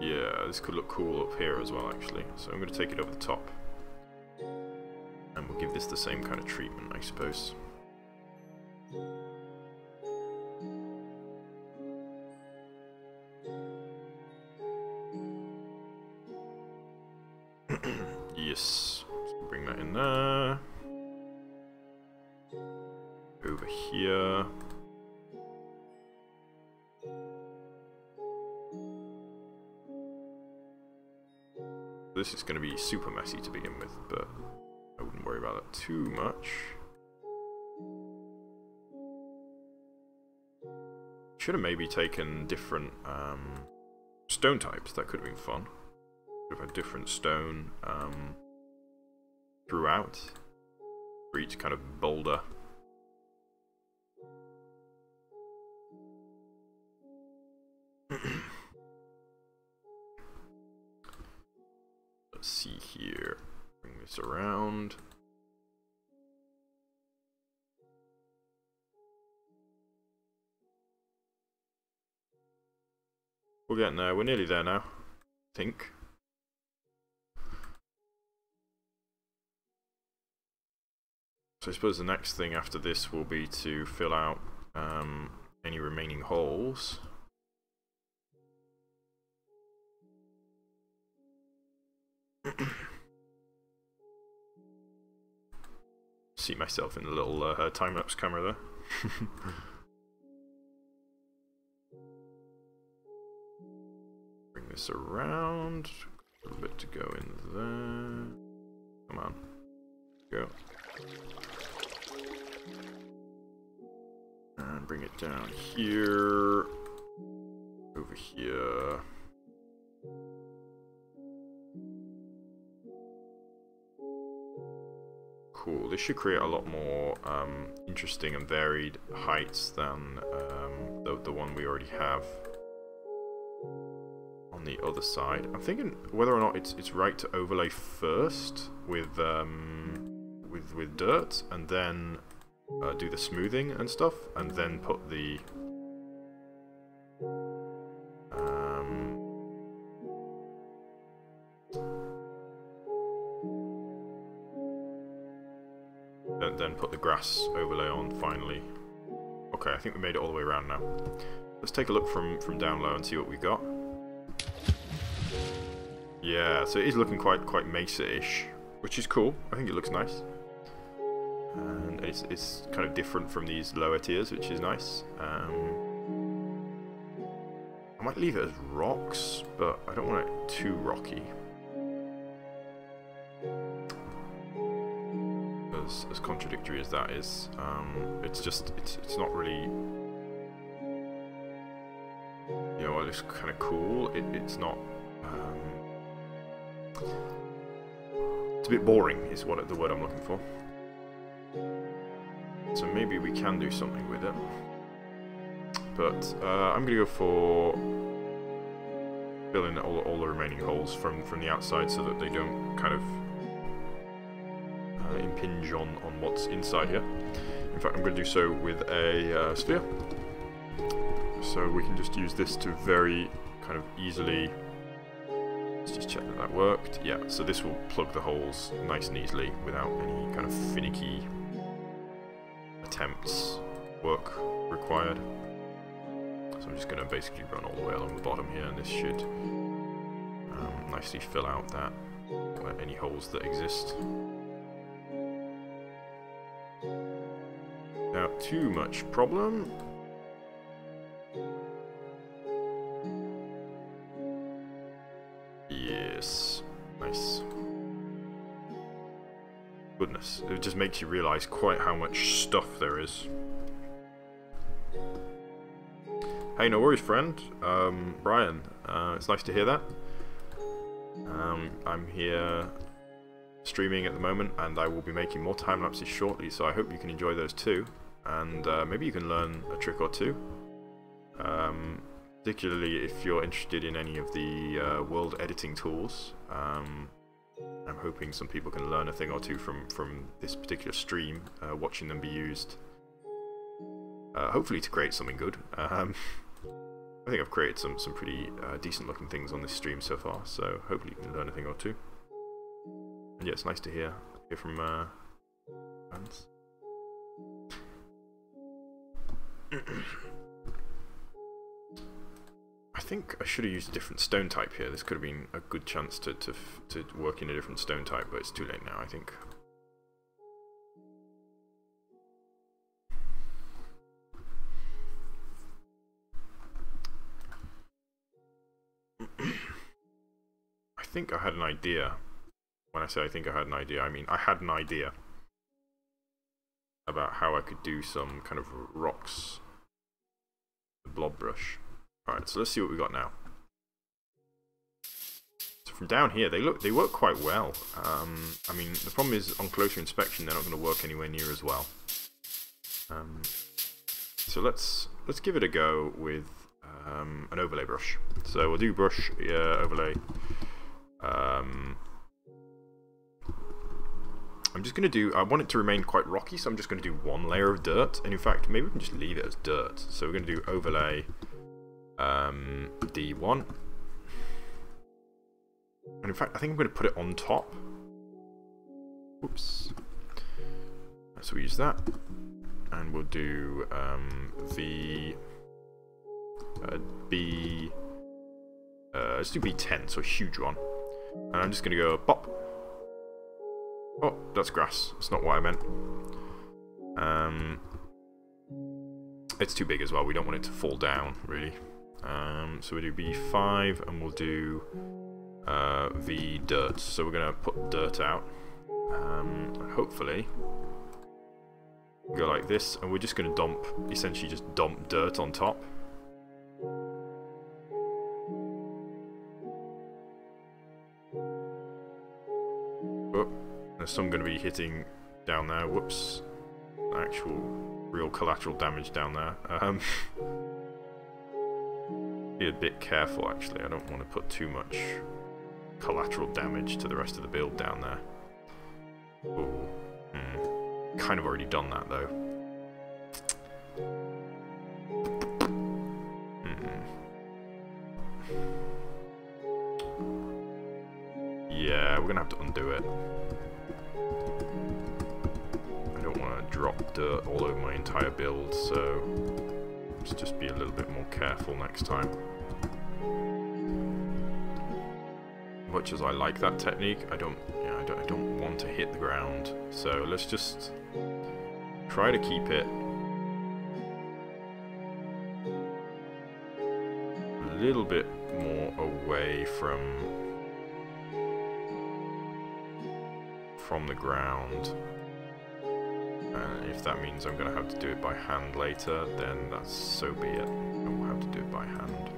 Yeah, this could look cool up here as well, actually. So I'm going to take it over the top. And we'll give this the same kind of treatment, I suppose. Yes. So bring that in there. Over here. This is going to be super messy to begin with, but I wouldn't worry about that too much. Should have maybe taken different stone types. That could have been fun. Could have had different stone throughout for each kind of boulder. Let's see here. Bring this around. We're getting there. We're nearly there now, I think. So I suppose the next thing after this will be to fill out any remaining holes. See myself in the little time-lapse camera there. Bring this around. A little bit to go in there. Come on. Go. And bring it down here. Over here. Cool. This should create a lot more interesting and varied heights than the one we already have on on the other side. I'm thinking whether or not it's right to overlay first with dirt, and then do the smoothing and stuff, and then put the then put the grass overlay on finally. Okay, I think we made it all the way around now. Let's take a look from down low and see what we got. Yeah, so it is looking quite mesa-ish, which is cool. I think it looks nice. And it's kind of different from these lower tiers, which is nice. I might leave it as rocks, but I don't want it too rocky. As contradictory as that is, it's not really, you know, it looks kind of cool. It's not. It's a bit boring, is the word I'm looking for. So maybe we can do something with it. But I'm gonna go for filling all the remaining holes from the outside so that they don't kind of impinge on what's inside here. In fact, I'm going to do so with a sphere. So we can just use this to very kind of easily. Let's just check that worked. Yeah, so this will plug the holes nice and easily without any kind of finicky attempts work required. So I'm just going to basically run all the way along the bottom here, and this should nicely fill out that any holes that exist. Not too much problem. Yes, nice. Goodness, it just makes you realise quite how much stuff there is. Hey, no worries, friend. Brian, it's nice to hear that. I'm here streaming at the moment, and I will be making more time lapses shortly, so I hope you can enjoy those too. And maybe you can learn a trick or two, particularly if you're interested in any of the world editing tools. I'm hoping some people can learn a thing or two from this particular stream, watching them be used, hopefully to create something good. I think I've created some pretty decent looking things on this stream so far, so hopefully you can learn a thing or two. And yeah, it's nice to hear from fans. I think I should have used a different stone type here. This could have been a good chance to work in a different stone type, but it's too late now, I think. I think I had an idea. When I say I think I had an idea, I mean I had an idea about how I could do some kind of rocks with blob brush. Alright, so let's see what we got now. So from down here, they work quite well. I mean, the problem is on closer inspection, they're not going to work anywhere near as well. So let's give it a go with an overlay brush. So we'll do brush overlay. I'm just going to do, I want it to remain quite rocky, so I'm just going to do one layer of dirt. And in fact, maybe we can just leave it as dirt. So we're going to do overlay D1. And in fact, I think I'm going to put it on top. Oops. So we use that. And we'll do let's do B10, so a huge one. And I'm just going to go pop. Oh, that's grass. That's not what I meant. It's too big as well. We don't want it to fall down, really. So we do B5, and we'll do V dirt. So we're going to put dirt out. Hopefully, go like this, and we're just going to essentially just dump dirt on top. There's some going to be hitting down there. Whoops. Actual real collateral damage down there. Be a bit careful actually, I don't want to put too much collateral damage to the rest of the build down there. Ooh. Kind of already done that though. Yeah, we're gonna have to undo it. I don't want to drop dirt all over my entire build, so let's just be a little bit more careful next time. Much as I like that technique, I don't want to hit the ground. So let's just try to keep it a little bit more away from the ground. And if that means I'm going to have to do it by hand later, then that's so be it. I will have to do it by hand.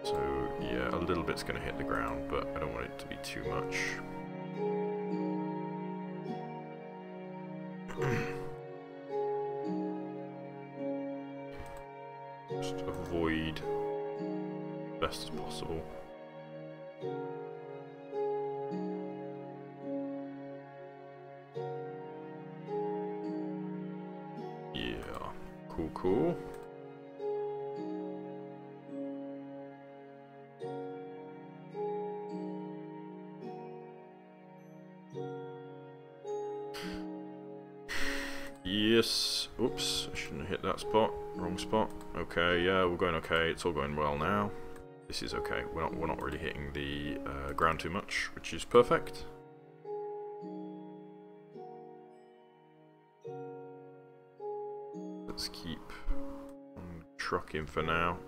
So yeah, a little bit's going to hit the ground, but I don't want it to be too much. Just avoid best as possible. Yeah, cool. Yes. Oops, I shouldn't have hit that spot. Wrong spot. Okay, yeah, we're going okay. It's all going well now. This is okay. We're not really hitting the ground too much, which is perfect. Let's keep on trucking for now.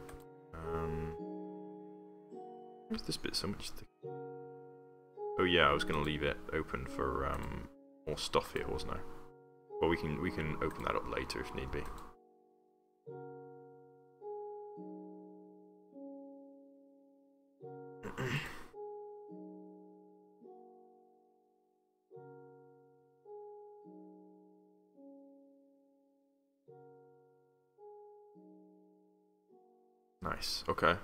Where's this bit so much thick? Oh yeah, I was going to leave it open for more stuff here, wasn't I? Well, we can open that up later if need be. Nice. Okay.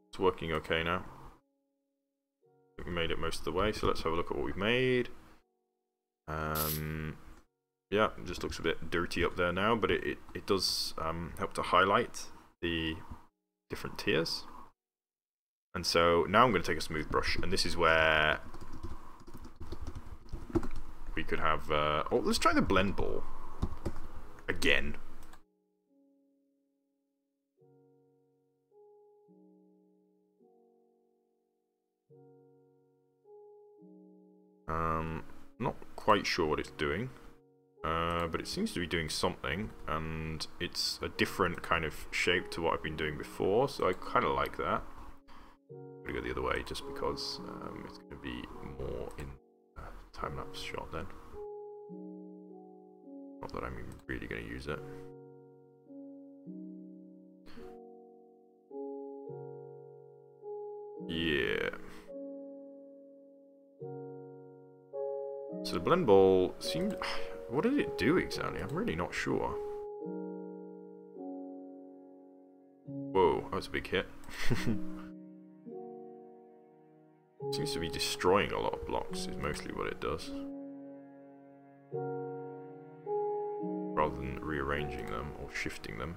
It's working okay now. I think we made it most of the way, so let's have a look at what we've made. Yeah, it just looks a bit dirty up there now, but it does help to highlight the different tiers. And so now I'm going to take a smooth brush, and this is where we could have... oh, let's try the blend ball again. Not quite sure what it's doing, but it seems to be doing something, and it's a different kind of shape to what I've been doing before, so I kind of like that. I'm going to go the other way just because it's going to be more in a time-lapse shot then. Not that I'm really going to use it. Yeah. So the blend ball seemed... What did it do exactly? I'm really not sure. Whoa, that was a big hit. Seems to be destroying a lot of blocks, is mostly what it does. Rather than rearranging them or shifting them.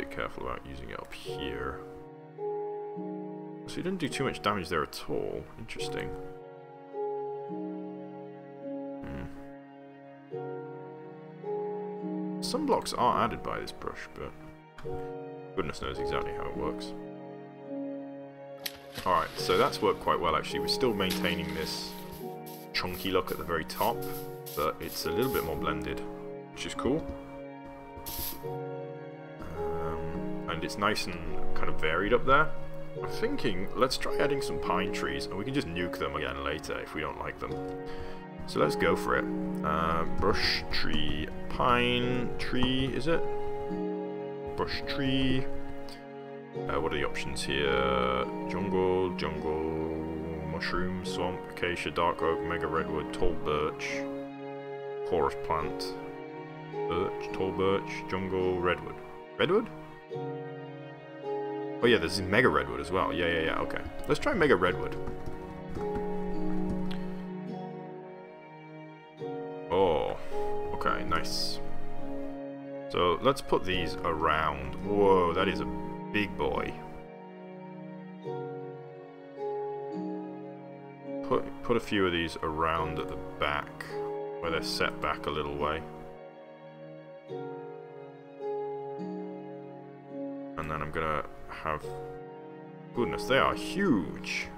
Careful about using it up here. So he didn't do too much damage there at all. Interesting. Some blocks are added by this brush, but goodness knows exactly how it works. Alright, so that's worked quite well actually. We're still maintaining this chunky look at the very top, but it's a little bit more blended, which is cool. And it's nice and kind of varied up there. I'm thinking, let's try adding some pine trees, and we can just nuke them again later if we don't like them. So let's go for it. Brush, tree, pine, tree, is it? Brush, tree. What are the options here? Jungle, mushroom, swamp, acacia, dark oak, mega redwood, tall birch, chorus plant, birch, tall birch, jungle, redwood. Redwood? Oh yeah, there's mega redwood as well. Yeah, okay. Let's try mega redwood. Oh, okay, nice. So let's put these around. Whoa, that is a big boy. Put a few of these around at the back, where they're set back a little way. And then I'm gonna have... Goodness, they are huge!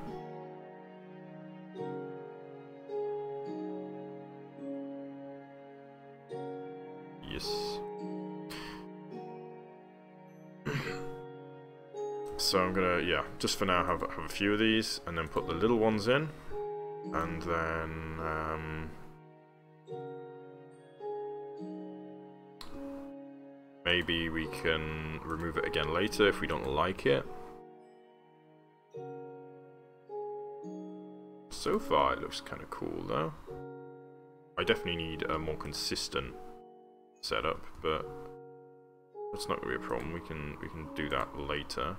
Yes. So I'm gonna, yeah, just for now have a few of these, and then put the little ones in. And then, maybe we can remove it again later if we don't like it. So far it looks kind of cool though. I definitely need a more consistent setup, but that's not going to be a problem. We can do that later.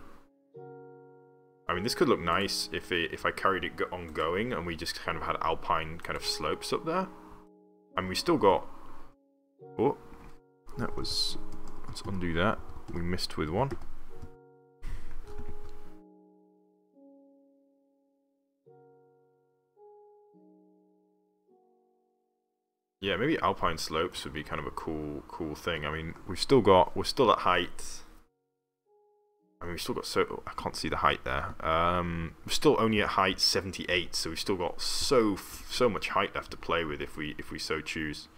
I mean, this could look nice if I carried it ongoing and we just kind of had alpine kind of slopes up there. And we still got... Oh, that was... Let's undo that. We missed with one. Yeah, maybe alpine slopes would be kind of a cool thing. I mean, we're still at height. I mean, we've still got I can't see the height there. We're still only at height 78, so we've still got so much height left to play with if we so choose.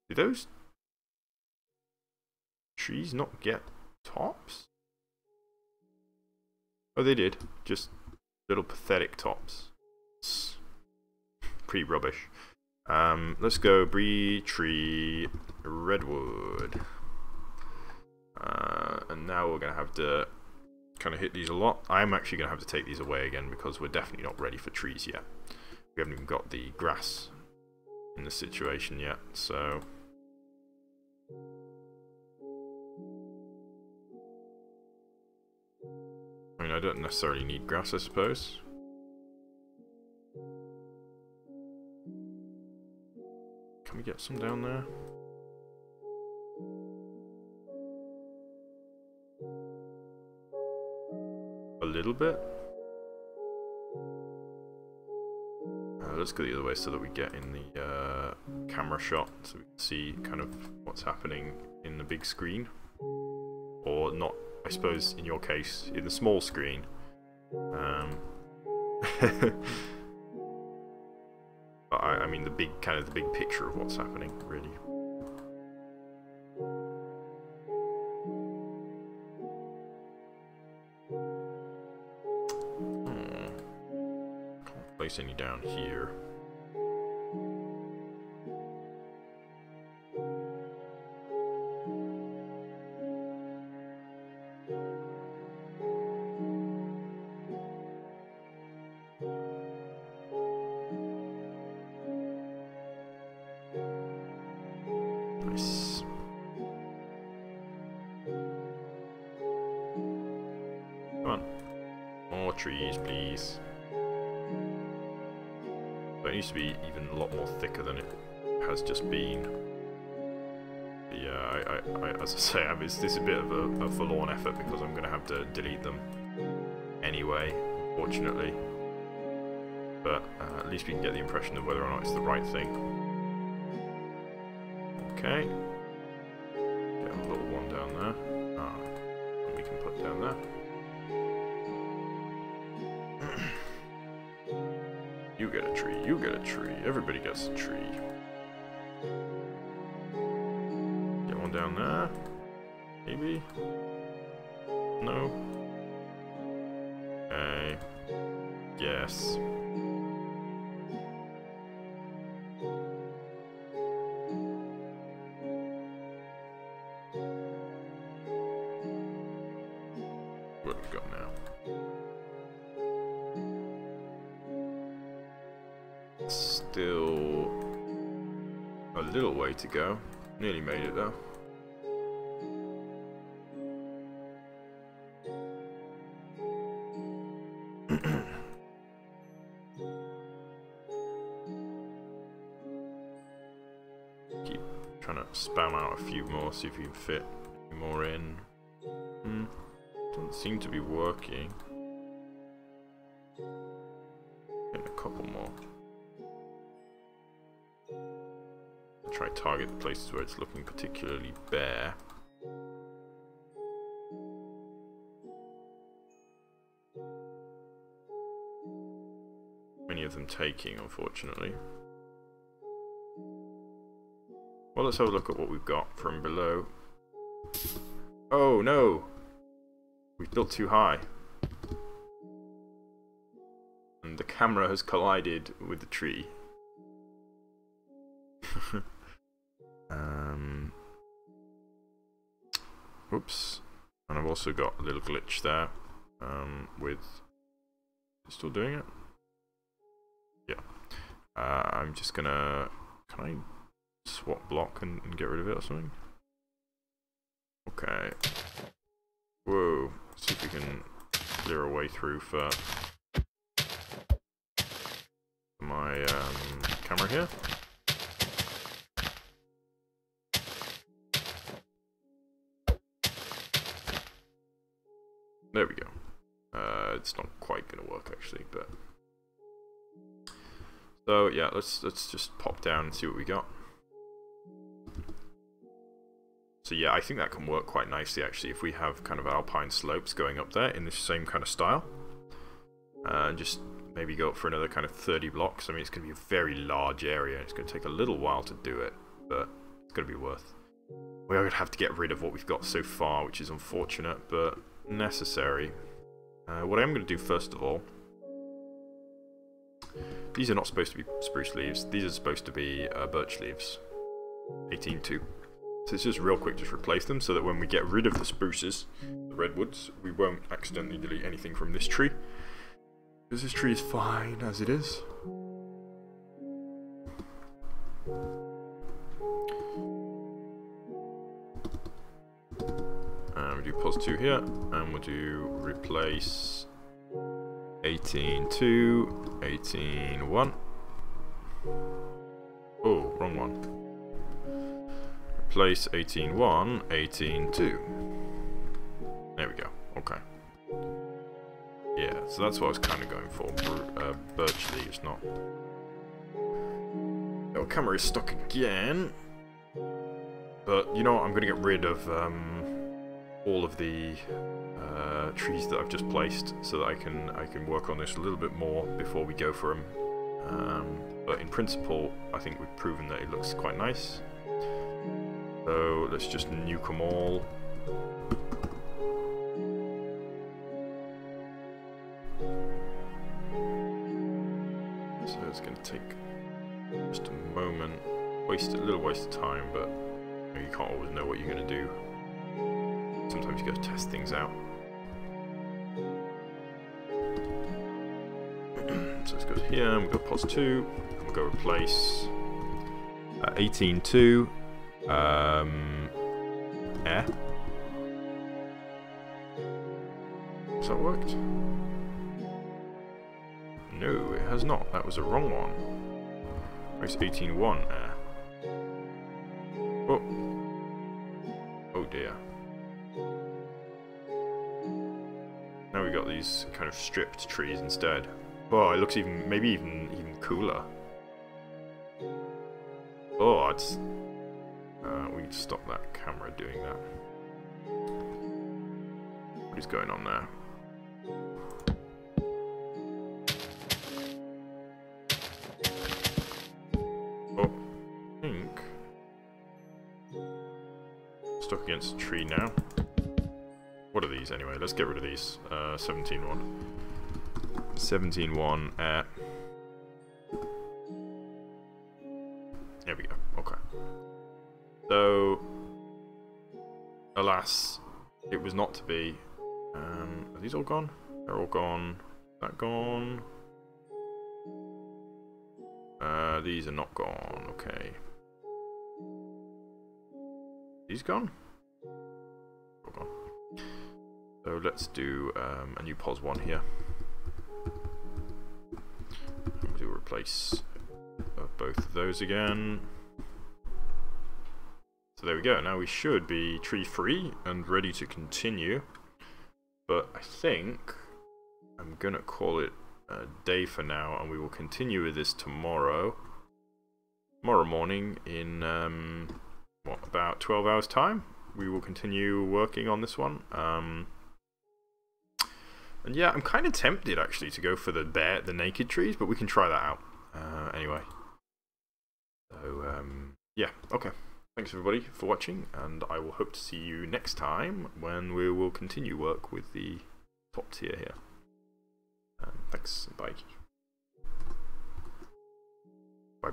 Do those trees not get tops? Oh, they did. Just little pathetic tops. It's pretty rubbish. Let's go tree redwood. And now we're going to have to kind of hit these a lot. I'm actually going to have to take these away again because we're definitely not ready for trees yet. We haven't even got the grass in the situation yet, so... I mean, I don't necessarily need grass, I suppose. Can we get some down there? A little bit. Let's go the other way so that we get in the camera shot so we can see kind of what's happening in the big screen. Or not, I suppose, in your case, in the small screen. But I mean the big picture of what's happening, really. Can't place any down here. Nice. Come on. More trees, please. So it needs to be even a lot more thicker than it has just been. But yeah, as I say, this is a bit of a forlorn effort because I'm going to have to delete them anyway, fortunately. But at least we can get the impression of whether or not it's the right thing. Okay. Get a little one down there. And we can put down there. You get a tree, you get a tree, everybody gets a tree. Get one down there. Maybe? No? Okay. Yes. What have we got now? Still a little way to go. Nearly made it though. Keep trying to spam out a few more, see if we can fit any more in. Doesn't seem to be working. Getting a couple more. Try to target the places where it's looking particularly bare. Many of them taking, unfortunately. Well, let's have a look at what we've got from below. Oh no! We've built too high. And the camera has collided with the tree. Oops. And I've also got a little glitch there with... Still doing it? Yeah. I'm just gonna... Can I swap block and get rid of it or something? Okay. Whoa. Let's see if we can clear a way through for my camera here. There we go. It's not quite gonna work actually, but so yeah, let's just pop down and see what we got. So yeah, I think that can work quite nicely actually if we have kind of alpine slopes going up there in the same kind of style. And just maybe go up for another kind of 30 blocks. I mean, it's going to be a very large area. It's going to take a little while to do it, but it's going to be worth. We are going to have to get rid of what we've got so far, which is unfortunate, but necessary. What I'm going to do first of all, these are not supposed to be spruce leaves. These are supposed to be birch leaves. 18-2. So it's just real quick, just replace them so that when we get rid of the spruces, the redwoods, we won't accidentally delete anything from this tree. Because this tree is fine as it is. And we do +2 here, and we'll do replace 18-2, 18-1. Oh, wrong one. Replace 18-1, 18-2. There we go. Okay. Yeah, so that's what I was kind of going for. Birch leaves, not. Our camera is stuck again. But you know what? I'm going to get rid of all of the trees that I've just placed, so that I can work on this a little bit more before we go for them. But in principle, I think we've proven that it looks quite nice. So let's just nuke them all. So it's going to take just a moment, a little waste of time, but you can't always know what you're going to do. Sometimes you got to test things out. So let's go here, and we'll go +2, and we'll go replace 18-2. Air. Has that worked? No, it has not. That was a wrong one. It's 18-1 air. Oh. Oh dear. Now we got these kind of stripped trees instead. Oh, it looks maybe even cooler. Oh, it's. We need to stop that camera doing that. What is going on there? Oh, I think stuck against a tree now. What are these anyway? Let's get rid of these. 17-1. 17-1 air. There we go. Okay. So, alas, it was not to be. I these all gone? They're all gone. That gone? These are not gone. Okay. These gone? All gone. So let's do a new pos 1 here. And we'll replace both of those again. So there we go. Now we should be tree free and ready to continue. But I think I'm gonna call it a day for now, and we will continue with this tomorrow. Tomorrow morning in what, about 12 hours time, we will continue working on this one. And yeah, I'm kind of tempted actually to go for the naked trees, but we can try that out anyway. So yeah, okay. Thanks everybody for watching, and I will hope to see you next time when we will continue work with the top tier here. Thanks, bye. Bye.